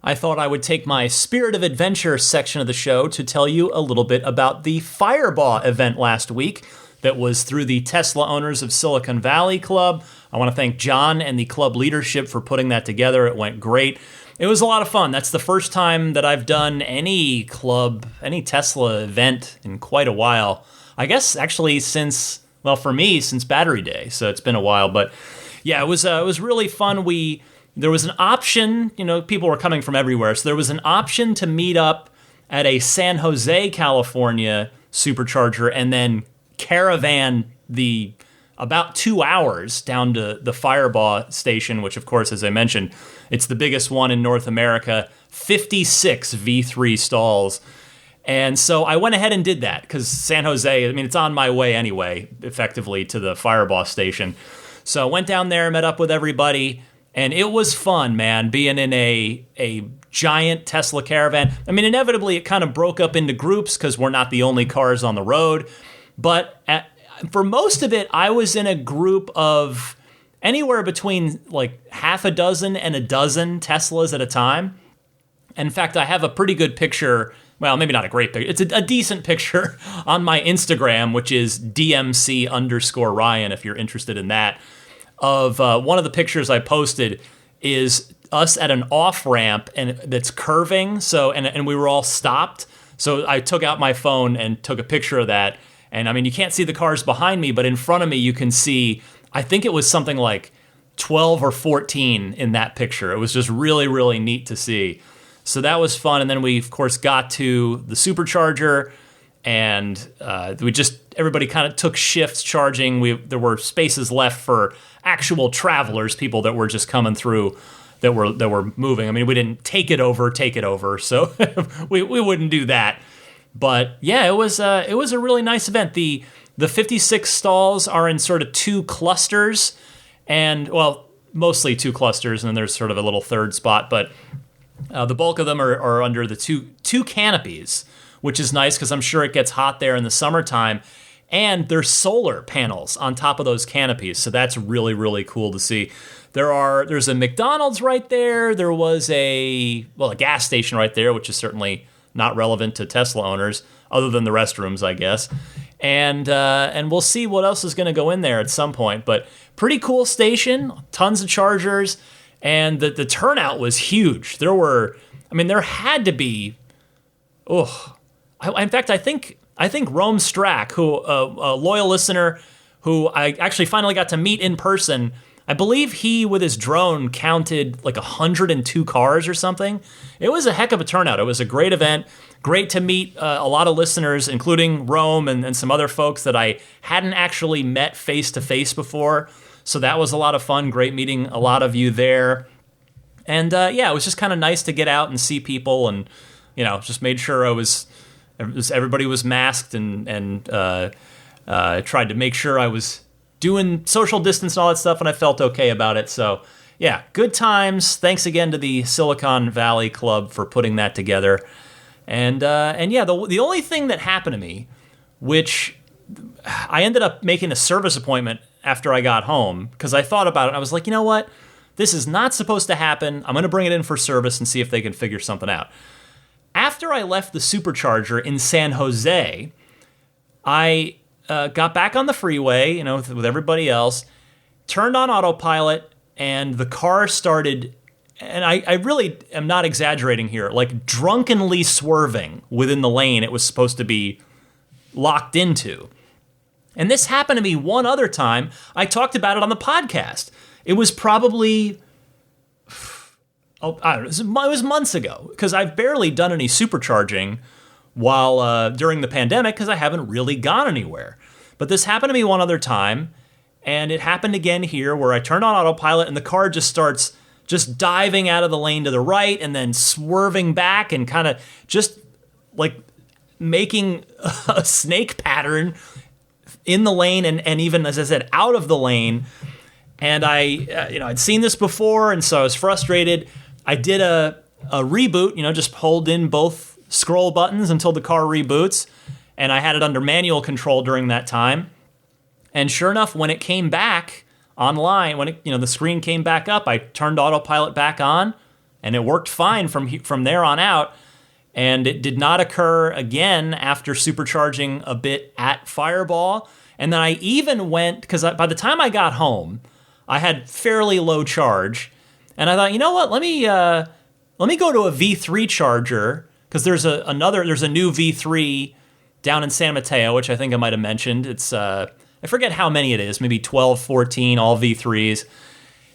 I thought I would take my Spirit of Adventure section of the show to tell you a little bit about the Firebaugh event last week that was through the Tesla Owners of Silicon Valley Club. I want to thank John and the club leadership for putting that together. It went great. It was a lot of fun. That's the first time that I've done any Tesla event in quite a while. I guess actually since Battery Day. So it's been a while. But yeah, it was really fun. There was an option, you know, people were coming from everywhere. So there was an option to meet up at a San Jose, California supercharger and then caravan the about 2 hours down to the Fireball station, which, of course, as I mentioned, it's the biggest one in North America, 56 V3 stalls. And so I went ahead and did that because San Jose, I mean, it's on my way anyway, effectively, to the Fireball station. So I went down there, met up with everybody, and it was fun, man, being in a giant Tesla Caravan. I mean, inevitably, it kind of broke up into groups because we're not the only cars on the road. But for most of it, I was in a group of anywhere between like half a dozen and a dozen Teslas at a time. In fact, I have a pretty good picture. Well, maybe not a great picture. It's a decent picture on my Instagram, which is DMC_Ryan, if you're interested in that. Of one of the pictures I posted is us at an off-ramp and that's curving. So, and we were all stopped. So I took out my phone and took a picture of that. And I mean, you can't see the cars behind me, but in front of me, you can see, I think it was something like 12 or 14 in that picture. It was just really, really neat to see. So that was fun. And then we, of course, got to the supercharger, and everybody kind of took shifts charging. There were spaces left for actual travelers, people that were just coming through, that were moving. I mean, we didn't take it over, so we wouldn't do that. But yeah, it was a really nice event. The 56 stalls are in sort of 2 clusters, and well, mostly 2 clusters, and then there's sort of a little third spot, but the bulk of them are under the two canopies, which is nice because I'm sure it gets hot there in the summertime. And there's solar panels on top of those canopies, so that's really, really cool to see. There's a McDonald's right there. There was a gas station right there, which is certainly not relevant to Tesla owners, other than the restrooms, I guess. And we'll see what else is going to go in there at some point. But pretty cool station, tons of chargers. And the turnout was huge. There had to be, in fact, I think Rome Strack, who a loyal listener who I actually finally got to meet in person, I believe he, with his drone, counted like 102 cars or something. It was a heck of a turnout. It was a great event. Great to meet a lot of listeners, including Rome and some other folks that I hadn't actually met face-to-face before. So that was a lot of fun. Great meeting a lot of you there. And it was just kind of nice to get out and see people, and just made sure everybody was masked and tried to make sure I was doing social distance and all that stuff, and I felt okay about it. So yeah, good times. Thanks again to the Silicon Valley Club for putting that together. And the only thing that happened to me, which I ended up making a service appointment after I got home, because I thought about it and I was like, you know what? This is not supposed to happen. I'm going to bring it in for service and see if they can figure something out. After I left the supercharger in San Jose, I got back on the freeway, with everybody else, turned on autopilot, and the car started, and I really am not exaggerating here, like drunkenly swerving within the lane it was supposed to be locked into. And this happened to me one other time. I talked about it on the podcast. It was probably, I don't know, it was months ago, because I've barely done any supercharging while during the pandemic, because I haven't really gone anywhere. But this happened to me one other time, and it happened again here, where I turned on autopilot and the car just starts just diving out of the lane to the right and then swerving back and kind of just like making a snake pattern in the lane and even, as I said, out of the lane. And I'd seen this before, and so I was frustrated. I did a reboot, just hold in both scroll buttons until the car reboots, and I had it under manual control during that time. And sure enough, when it came back online, when the screen came back up, I turned autopilot back on, and it worked fine from there on out. And it did not occur again after supercharging a bit at Fireball. And then I even went, because by the time I got home, I had fairly low charge, and I thought, you know what? Let me go to a V3 charger, because there's a new V3 down in San Mateo, which I think I might have mentioned. It's I forget how many it is, maybe 12, 14, all V3s.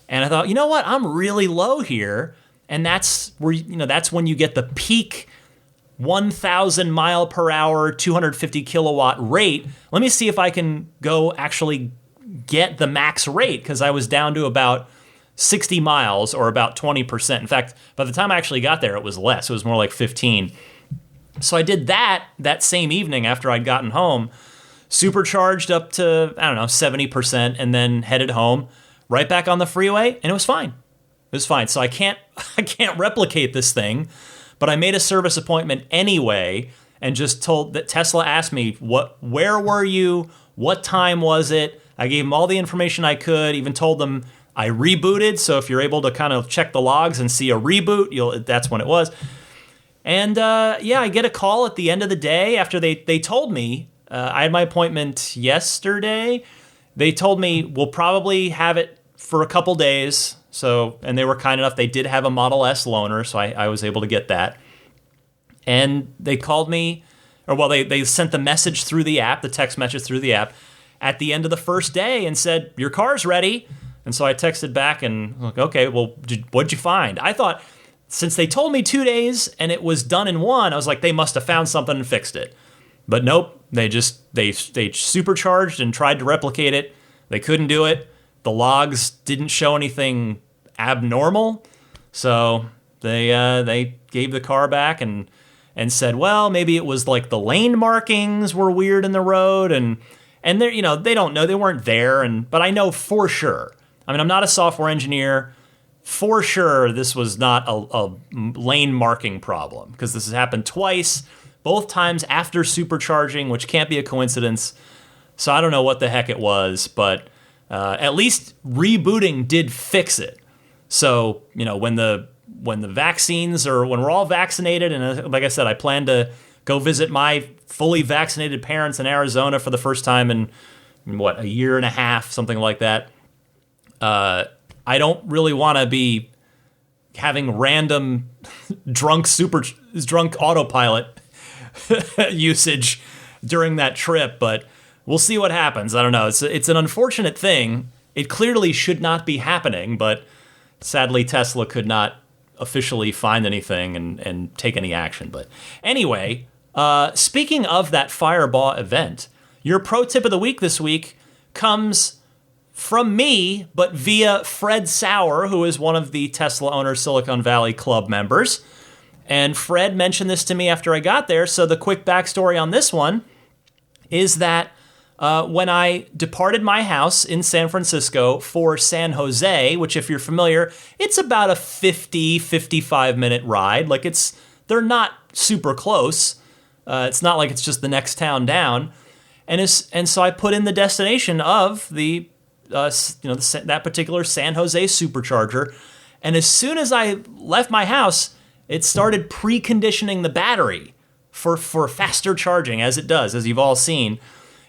And I thought, you know what? I'm really low here, and that's where that's when you get the peak 1,000 mile per hour, 250 kilowatt rate. Let me see if I can go actually get the max rate because I was down to about 60 miles or about 20%. In fact, by the time I actually got there, it was less. It was more like 15. So I did that same evening after I'd gotten home, supercharged up to, 70%, and then headed home, right back on the freeway, and it was fine. It was fine. So I can't replicate this thing, but I made a service appointment anyway and just told that Tesla asked me, where were you? What time was it? I gave them all the information I could, even told them I rebooted. So if you're able to kind of check the logs and see a reboot, that's when it was. And I get a call at the end of the day after they told me, I had my appointment yesterday. They told me we'll probably have it for a couple days. So, and they were kind enough. They did have a Model S loaner, so I was able to get that. And they called me, they sent the message through the app, the text message through the app, at the end of the first day and said, your car's ready. And so I texted back and, okay, well, what'd you find? I thought, since they told me 2 days and it was done in one, I was like, they must have found something and fixed it. But nope, they supercharged and tried to replicate it. They couldn't do it. The logs didn't show anything abnormal. So they gave the car back and said, well, maybe it was like the lane markings were weird in the road and they don't know, they weren't there. But I know for sure. I mean, I'm not a software engineer. For sure, this was not a lane marking problem because this has happened twice, both times after supercharging, which can't be a coincidence. So I don't know what the heck it was, but at least rebooting did fix it. So, when the vaccines or when we're all vaccinated, and like I said, I plan to go visit my fully vaccinated parents in Arizona for the first time in a year and a half, something like that. I don't really want to be having random drunk autopilot usage during that trip, but we'll see what happens. I don't know. It's an unfortunate thing. It clearly should not be happening, but sadly Tesla could not officially find anything and take any action. But anyway, speaking of that Fireball event, your pro tip of the week this week comes from me, but via Fred Sauer, who is one of the Tesla Owner Silicon Valley Club members. And Fred mentioned this to me after I got there. So the quick backstory on this one is that when I departed my house in San Francisco for San Jose, which if you're familiar, it's about a 55 minute ride. Like they're not super close. It's not like it's just the next town down. And so I put in the destination of that particular San Jose supercharger. And as soon as I left my house, it started preconditioning the battery for faster charging, as it does, as you've all seen.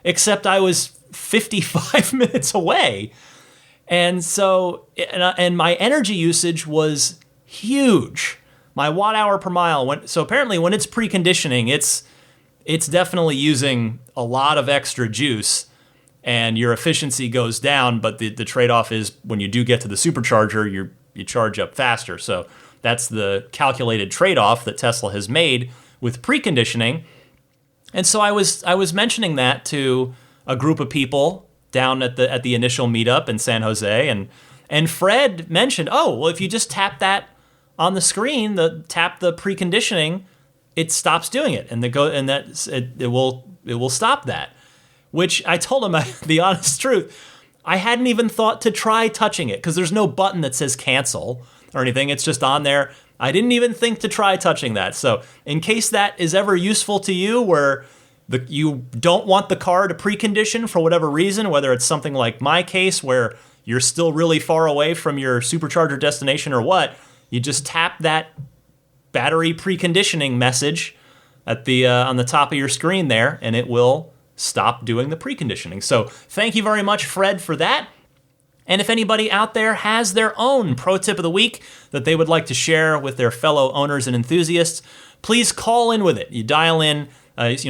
Except I was 55 minutes away. And so, and my energy usage was huge. My watt hour per mile so apparently when it's preconditioning, it's definitely using a lot of extra juice and your efficiency goes down, but the trade-off is when you do get to the supercharger, you charge up faster. So that's the calculated trade-off that Tesla has made with preconditioning. And so I was mentioning that to a group of people down at the initial meetup in San Jose, and Fred mentioned, if you just tap that on the screen, tap the preconditioning, it stops doing it, and it will stop that. Which I told him the honest truth, I hadn't even thought to try touching it because there's no button that says cancel or anything. It's just on there. I didn't even think to try touching that. So in case that is ever useful to you where you don't want the car to precondition for whatever reason, whether it's something like my case where you're still really far away from your supercharger destination or what, you just tap that battery preconditioning message at the on the top of your screen there, and it will stop doing the preconditioning. So thank you very much, Fred, for that. And if anybody out there has their own pro tip of the week that they would like to share with their fellow owners and enthusiasts, please call in with it. You dial in,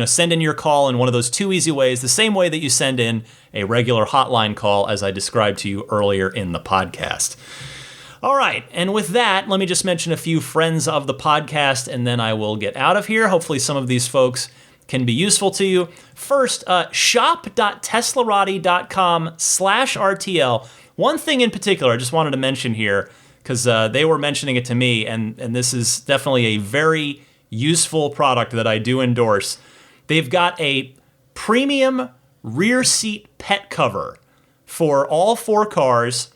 send in your call in one of those two easy ways, the same way that you send in a regular hotline call as I described to you earlier in the podcast. All right, and with that, let me just mention a few friends of the podcast, and then I will get out of here. Hopefully some of these folks can be useful to you. First, shop.teslarati.com/RTL. One thing in particular I just wanted to mention here, because they were mentioning it to me, and this is definitely a very useful product that I do endorse. They've got a premium rear seat pet cover for all 4 cars.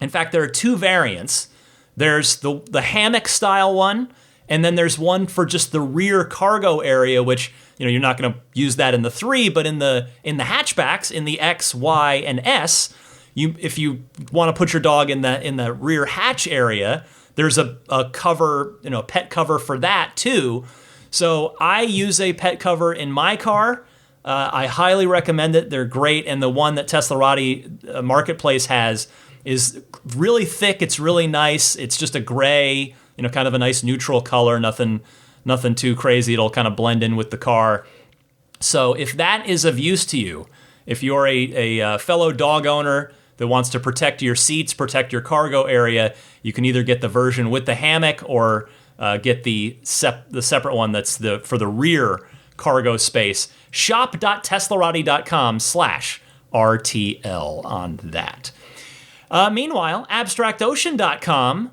In fact, there are 2 variants. There's the hammock style one, and then there's one for just the rear cargo area, which, you're not going to use that in the 3, but in the hatchbacks, in the X, Y, and S, if you want to put your dog in the rear hatch area, there's a cover, pet cover for that too. So I use a pet cover in my car. I highly recommend it. They're great, and the one that Teslarati Marketplace has is really thick. It's really nice. It's just a gray, kind of a nice neutral color. Nothing too crazy. It'll kind of blend in with the car. So if that is of use to you, if you're a fellow dog owner that wants to protect your seats, protect your cargo area, you can either get the version with the hammock or get the separate one that's for the rear cargo space. Shop.teslarati.com/RTL on that. Meanwhile, abstractocean.com,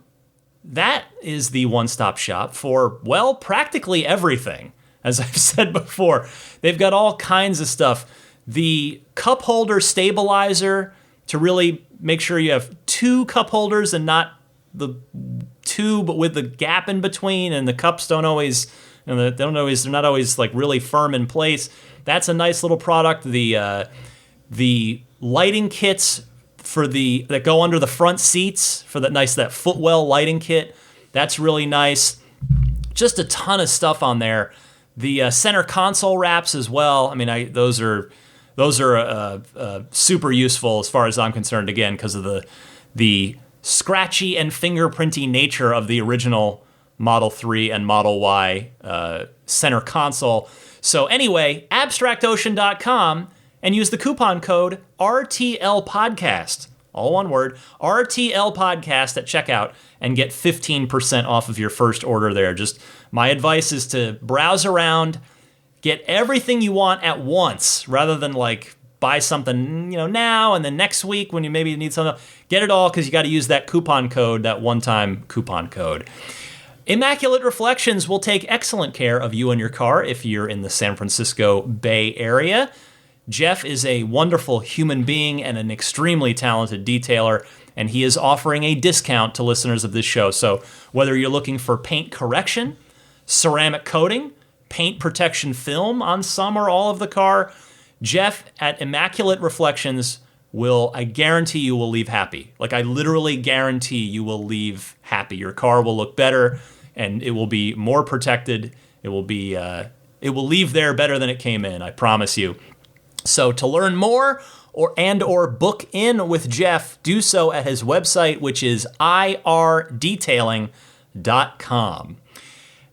that is the one-stop shop for, well, practically everything. As I've said before, they've got all kinds of stuff. The cup holder stabilizer to really make sure you have 2 cup holders and not the 2, but with the gap in between, and the cups they're not always like really firm in place. That's a nice little product. The lighting kits that go under the front seats for that footwell lighting kit, that's really nice. Just a ton of stuff on there. The center console wraps as well. I mean, those are super useful as far as I'm concerned. Again, because of the scratchy and fingerprinty nature of the original Model 3 and Model Y center console. So anyway, abstractocean.com, and use the coupon code RTL Podcast, all one word, RTL Podcast at checkout, and get 15% off of your first order there. Just my advice is to browse around, get everything you want at once, rather than like buy something now and then next week when you maybe need something. Get it all, because you got to use that coupon code, that one-time coupon code. Immaculate Reflections will take excellent care of you and your car if you're in the San Francisco Bay Area. Jeff is a wonderful human being and an extremely talented detailer, and he is offering a discount to listeners of this show. So whether you're looking for paint correction, ceramic coating, paint protection film on some or all of the car, Jeff at Immaculate Reflections I guarantee you will leave happy. Like, I literally guarantee you will leave happy. Your car will look better, and it will be more protected. It will leave there better than it came in, I promise you. So to learn more or book in with Jeff, do so at his website, which is irdetailing.com.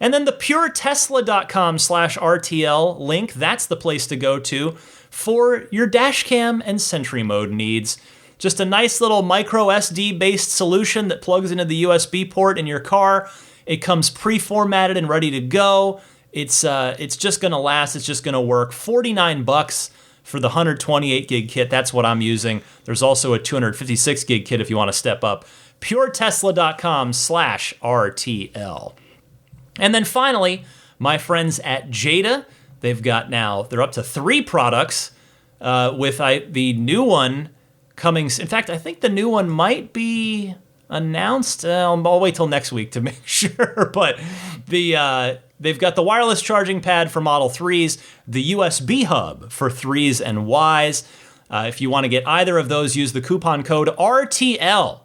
And then the puretesla.com/RTL link, that's the place to go to for your dash cam and Sentry mode needs. Just a nice little micro SD based solution that plugs into the USB port in your car. It comes pre-formatted and ready to go. It's just going to last. It's just going to work. $49 for the 128 gig kit. That's what I'm using. There's also a 256 gig kit if you want to step up. puretesla.com/RTL. And then finally, my friends at Jada, they're up to 3 products with the new one coming. In fact, I think the new one might be announced. I'll wait till next week to make sure. But they've got the wireless charging pad for Model 3s, the USB hub for 3s and Ys. If you want to get either of those, use the coupon code RTL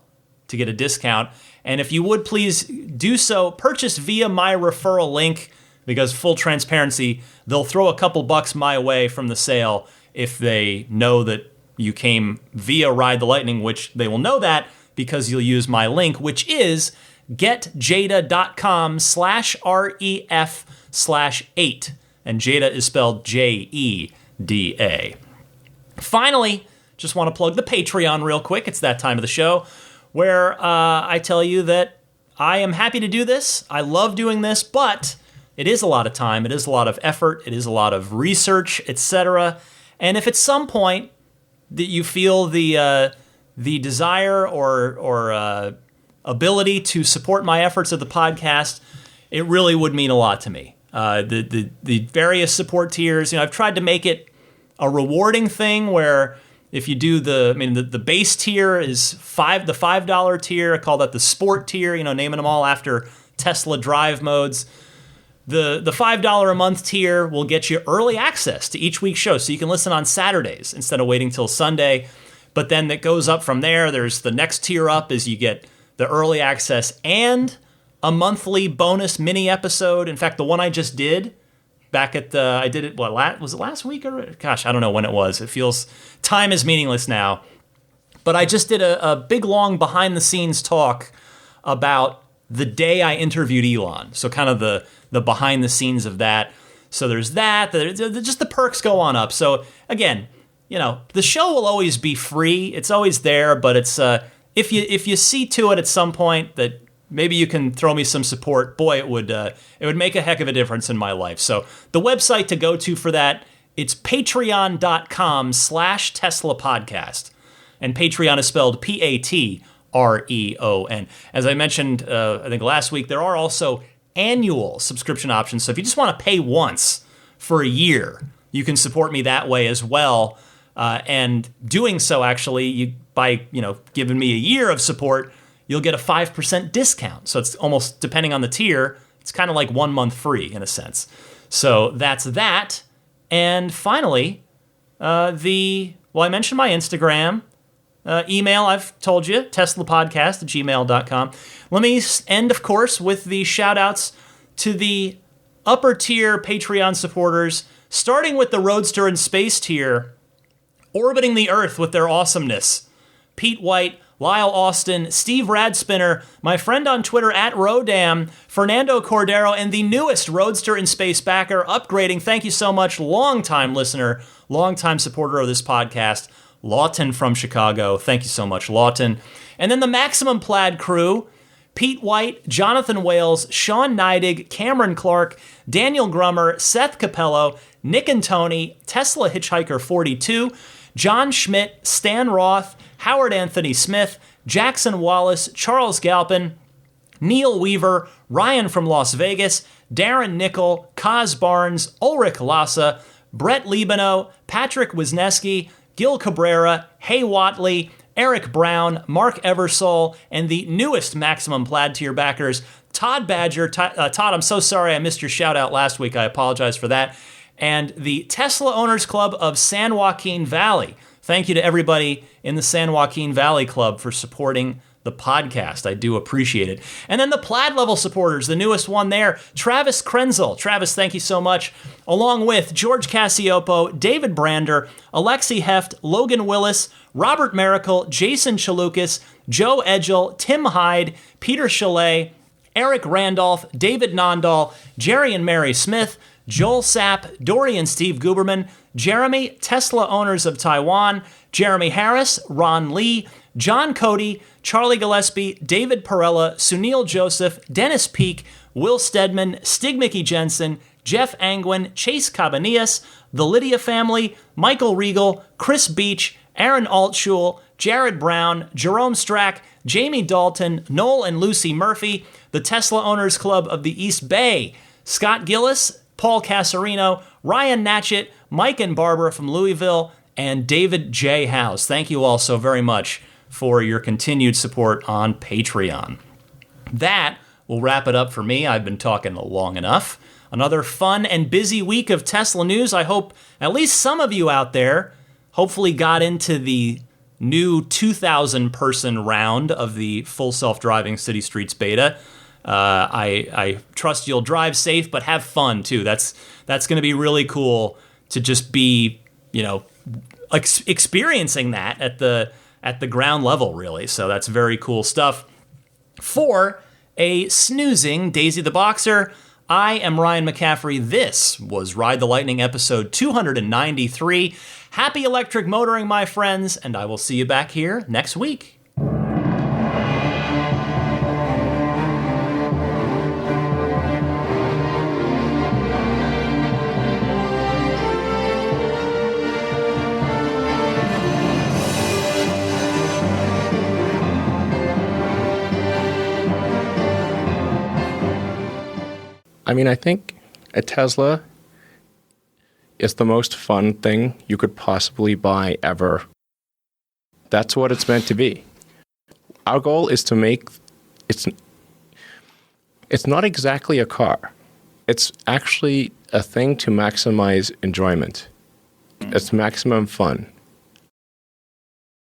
to get a discount. And if you would please do so, purchase via my referral link, because full transparency, they'll throw a couple bucks my way from the sale if they know that you came via Ride the Lightning, which they will know that because you'll use my link, which is getjada.com/REF/8. And Jada is spelled JEDA. Finally, just want to plug the Patreon real quick. It's that time of the show where I tell you that I am happy to do this. I love doing this, but it is a lot of time, it is a lot of effort, it is a lot of research, etc. And if at some point that you feel the desire or ability to support my efforts of the podcast, it really would mean a lot to me. The various support tiers, I've tried to make it a rewarding thing where if you do the base tier is the $5 tier. I call that the sport tier, naming them all after Tesla drive modes. The $5 a month tier will get you early access to each week's show, so you can listen on Saturdays instead of waiting till Sunday. But then it goes up from there. There's the next tier up is you get the early access and a monthly bonus mini episode. In fact, the one I just did back at I did it, was it last week? Or gosh, I don't know when it was. It feels, time is meaningless now. But I just did a big, long behind-the-scenes talk about the day I interviewed Elon. So kind of the behind the scenes of that. So there's that. Just the perks go on up. So again, the show will always be free. It's always there, but it's if you see to it at some point that maybe you can throw me some support, boy, it would make a heck of a difference in my life. So the website to go to for that, it's patreon.com/Tesla podcast. And Patreon is spelled Patreon. As I mentioned, I think last week, there are also annual subscription options. So if you just want to pay once for a year, you can support me that way as well. And doing so, actually, by giving me a year of support, you'll get a 5% discount. So it's almost, depending on the tier, it's kind of like 1 month free in a sense. So that's that. And finally, I mentioned my Instagram. Email, I've told you, teslapodcast@gmail.com. Let me end, of course, with the shout-outs to the upper tier Patreon supporters, starting with the Roadster and Space tier, orbiting the Earth with their awesomeness. Pete White, Lyle Austin, Steve Radspinner, my friend on Twitter @Rodam, Fernando Cordero, and the newest Roadster and Space backer, upgrading. Thank you so much, long-time listener, long-time supporter of this podcast, Lawton from Chicago. Thank you so much, Lawton. And then the Maximum Plaid crew, Pete White, Jonathan Wales, Sean Neidig, Cameron Clark, Daniel Grummer, Seth Capello, Nick and Tony, Tesla Hitchhiker 42, John Schmidt, Stan Roth, Howard Anthony Smith, Jackson Wallace, Charles Galpin, Neil Weaver, Ryan from Las Vegas, Darren Nickel, Kaz Barnes, Ulrich Lassa, Brett Libano, Patrick Wisniewski, Gil Cabrera, Hay Watley, Eric Brown, Mark Eversole, and the newest Maximum Plaid tier backers, Todd Badger. Todd, I'm so sorry I missed your shout out last week. I apologize for that. And the Tesla Owners Club of San Joaquin Valley. Thank you to everybody in the San Joaquin Valley Club for supporting the podcast. I do appreciate it. And then the Plaid level supporters, the newest one there, Travis Krenzel. Travis, thank you so much. Along with George Cassiopo, David Brander, Alexi Heft, Logan Willis, Robert Miracle, Jason Chalukas, Joe Edgel, Tim Hyde, Peter Chalet, Eric Randolph, David Nondahl, Jerry and Mary Smith, Joel Sapp, Dory and Steve Guberman, Jeremy, Tesla Owners of Taiwan, Jeremy Harris, Ron Lee, John Cody, Charlie Gillespie, David Perella, Sunil Joseph, Dennis Peak, Will Stedman, Stig Mickey Jensen, Jeff Angwin, Chase Cabanillas, the Lydia family, Michael Regal, Chris Beach, Aaron Altschul, Jared Brown, Jerome Strack, Jamie Dalton, Noel and Lucy Murphy, the Tesla Owners Club of the East Bay, Scott Gillis, Paul Casarino, Ryan Natchett, Mike and Barbara from Louisville, and David J. House. Thank you all so very much for your continued support on Patreon. That will wrap it up for me. I've been talking long enough. Another fun and busy week of Tesla news. I hope at least some of you out there hopefully got into the new 2,000 person round of the full self-driving City Streets beta. I trust you'll drive safe, but have fun too. That's going to be really cool to just be, experiencing that at the ground level, really. So that's very cool stuff. For a snoozing Daisy the Boxer, I am Ryan McCaffrey. This was Ride the Lightning episode 293. Happy electric motoring, my friends, and I will see you back here next week. I mean, I think a Tesla is the most fun thing you could possibly buy ever. That's what it's meant to be. Our goal is to make it's not exactly a car. It's actually a thing to maximize enjoyment. It's maximum fun.